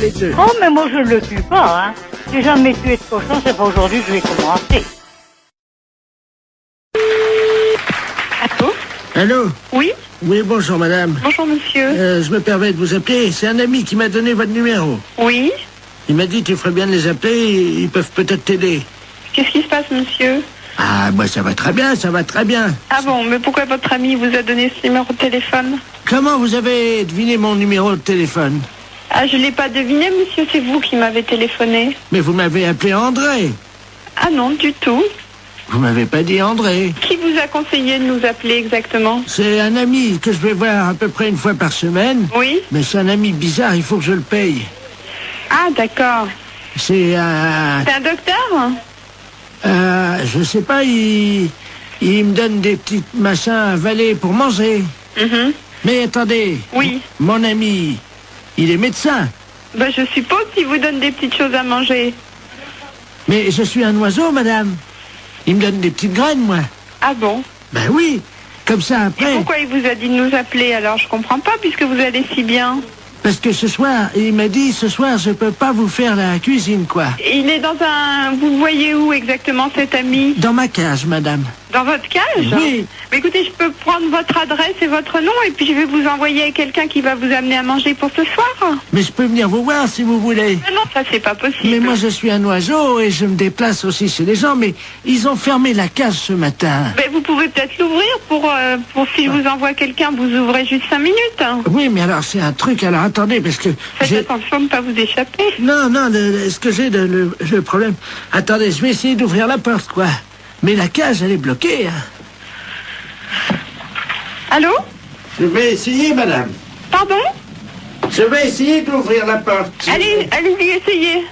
Les deux. Oh, mais moi, je le tue pas, hein. J'ai jamais tué de cochon, c'est pas aujourd'hui que je vais commencer. Allô? Allô? Oui? Oui, bonjour madame. Bonjour monsieur. Je me permets de vous appeler. C'est un ami qui m'a donné votre numéro. Oui? Il m'a dit tu ferais bien de les appeler, ils peuvent peut-être t'aider. Qu'est-ce qui se passe monsieur? Ah, moi ça va très bien, ça va très bien. Ah bon, mais pourquoi votre ami vous a donné ce numéro de téléphone? Comment vous avez deviné mon numéro de téléphone? Ah, je l'ai pas deviné monsieur, c'est vous qui m'avez téléphoné. Mais vous m'avez appelé André. Ah non, du tout. Vous m'avez pas dit André. Qui vous a conseillé de nous appeler exactement? C'est un ami que je vais voir à peu près une fois par semaine. Oui? Mais c'est un ami bizarre, il faut que je le paye. Ah, d'accord. C'est un... C'est un docteur? je sais pas, il me donne des petits machins à avaler pour manger. Mais attendez. Oui. Mon ami, il est médecin. Ben, je suppose qu'il vous donne des petites choses à manger. Mais je suis un oiseau, madame. Il me donne des petites graines, moi. Ah bon? Ben oui. Comme ça, après... Et pourquoi il vous a dit de nous appeler alors? Je comprends pas, puisque vous allez si bien. Parce que ce soir, il m'a dit, ce soir, je peux pas vous faire la cuisine, quoi. Il est dans un... Vous le voyez où exactement, cet ami? Dans ma cage, madame. Dans votre cage? Oui. Mais écoutez, je peux prendre votre adresse et votre nom, et puis je vais vous envoyer quelqu'un qui va vous amener à manger pour ce soir. Mais je peux venir vous voir si vous voulez. Non, ça c'est pas possible. Mais moi, je suis un oiseau et je me déplace aussi chez les gens, mais ils ont fermé la cage ce matin. Mais vous pouvez peut-être l'ouvrir pour si je vous envoie quelqu'un, vous ouvrez juste 5 minutes. Oui, mais alors c'est un truc, alors attendez, parce que... Faites attention de ne pas vous échapper. Non, ce que j'ai, le problème... Attendez, je vais essayer d'ouvrir la porte, quoi. Mais la cage, elle est bloquée. Allô? Je vais essayer, madame. Pardon? Je vais essayer d'ouvrir la porte. Allez-y, essayez.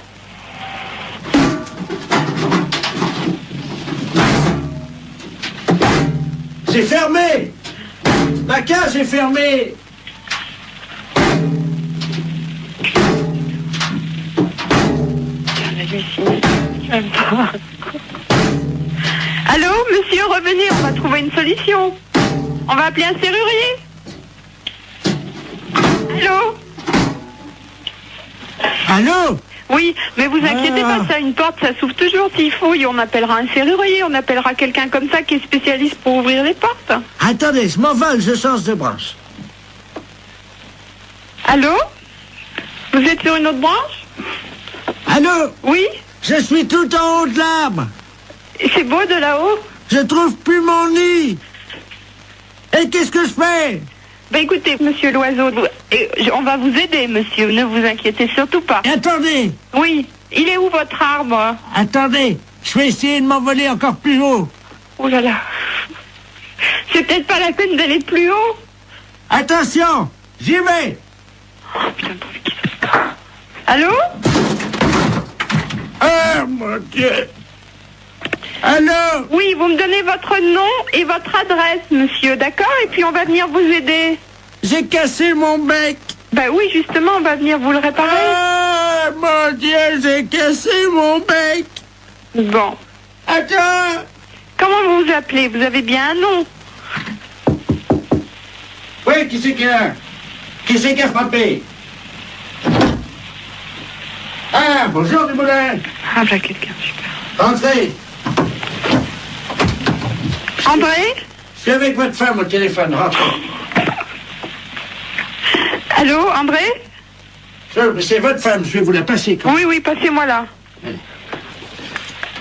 C'est fermé. La cage est fermée. Allô, monsieur, revenez, on va trouver une solution. On va appeler un serrurier. Allô? Allô? Oui, mais vous inquiétez pas, ça, une porte, ça s'ouvre toujours s'il faut. Et on appellera un serrurier, on appellera quelqu'un comme ça qui est spécialiste pour ouvrir les portes. Attendez, je m'envole, je change de branche. Allô? Vous êtes sur une autre branche? Allô? Oui? Je suis tout en haut de l'arbre. C'est beau de là-haut? Je trouve plus mon nid. Et qu'est-ce que je fais? Ben écoutez, monsieur l'oiseau, on va vous aider, monsieur, ne vous inquiétez surtout pas. Attendez. Oui, il est où votre arbre? Attendez, je vais essayer de m'envoler encore plus haut. Oh là là. C'est peut-être pas la peine d'aller plus haut. Attention, j'y vais. Oh putain, pourvu qu'il fasse pas. Allô? Ah, mon Dieu. Allô? Oui, vous me donnez votre nom et votre adresse, monsieur, d'accord? Et puis on va venir vous aider. J'ai cassé mon bec. Ben oui, justement, on va venir vous le réparer. Ah, mon Dieu, j'ai cassé mon bec. Bon. Attends. Comment vous vous appelez? Vous avez bien un nom? Oui, qui c'est qui a frappé? Ah, bonjour, Dumoulin. Ah, ben quelqu'un, super. Entrez. André? Je suis avec votre femme au téléphone, rentrez. Allô, André? C'est votre femme, je vais vous la passer. Oui, oui, passez-moi là.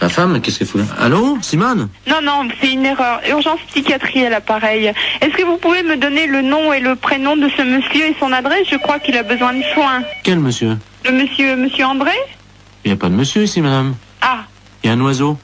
La femme, qu'est-ce qu'elle fout là? Allô, Simone? Non, non, c'est une erreur. Urgence psychiatrie à l'appareil. Est-ce que vous pouvez me donner le nom et le prénom de ce monsieur et son adresse? Je crois qu'il a besoin de soins. Quel monsieur? Le monsieur André? Il n'y a pas de monsieur ici, madame. Ah. Il y a un oiseau.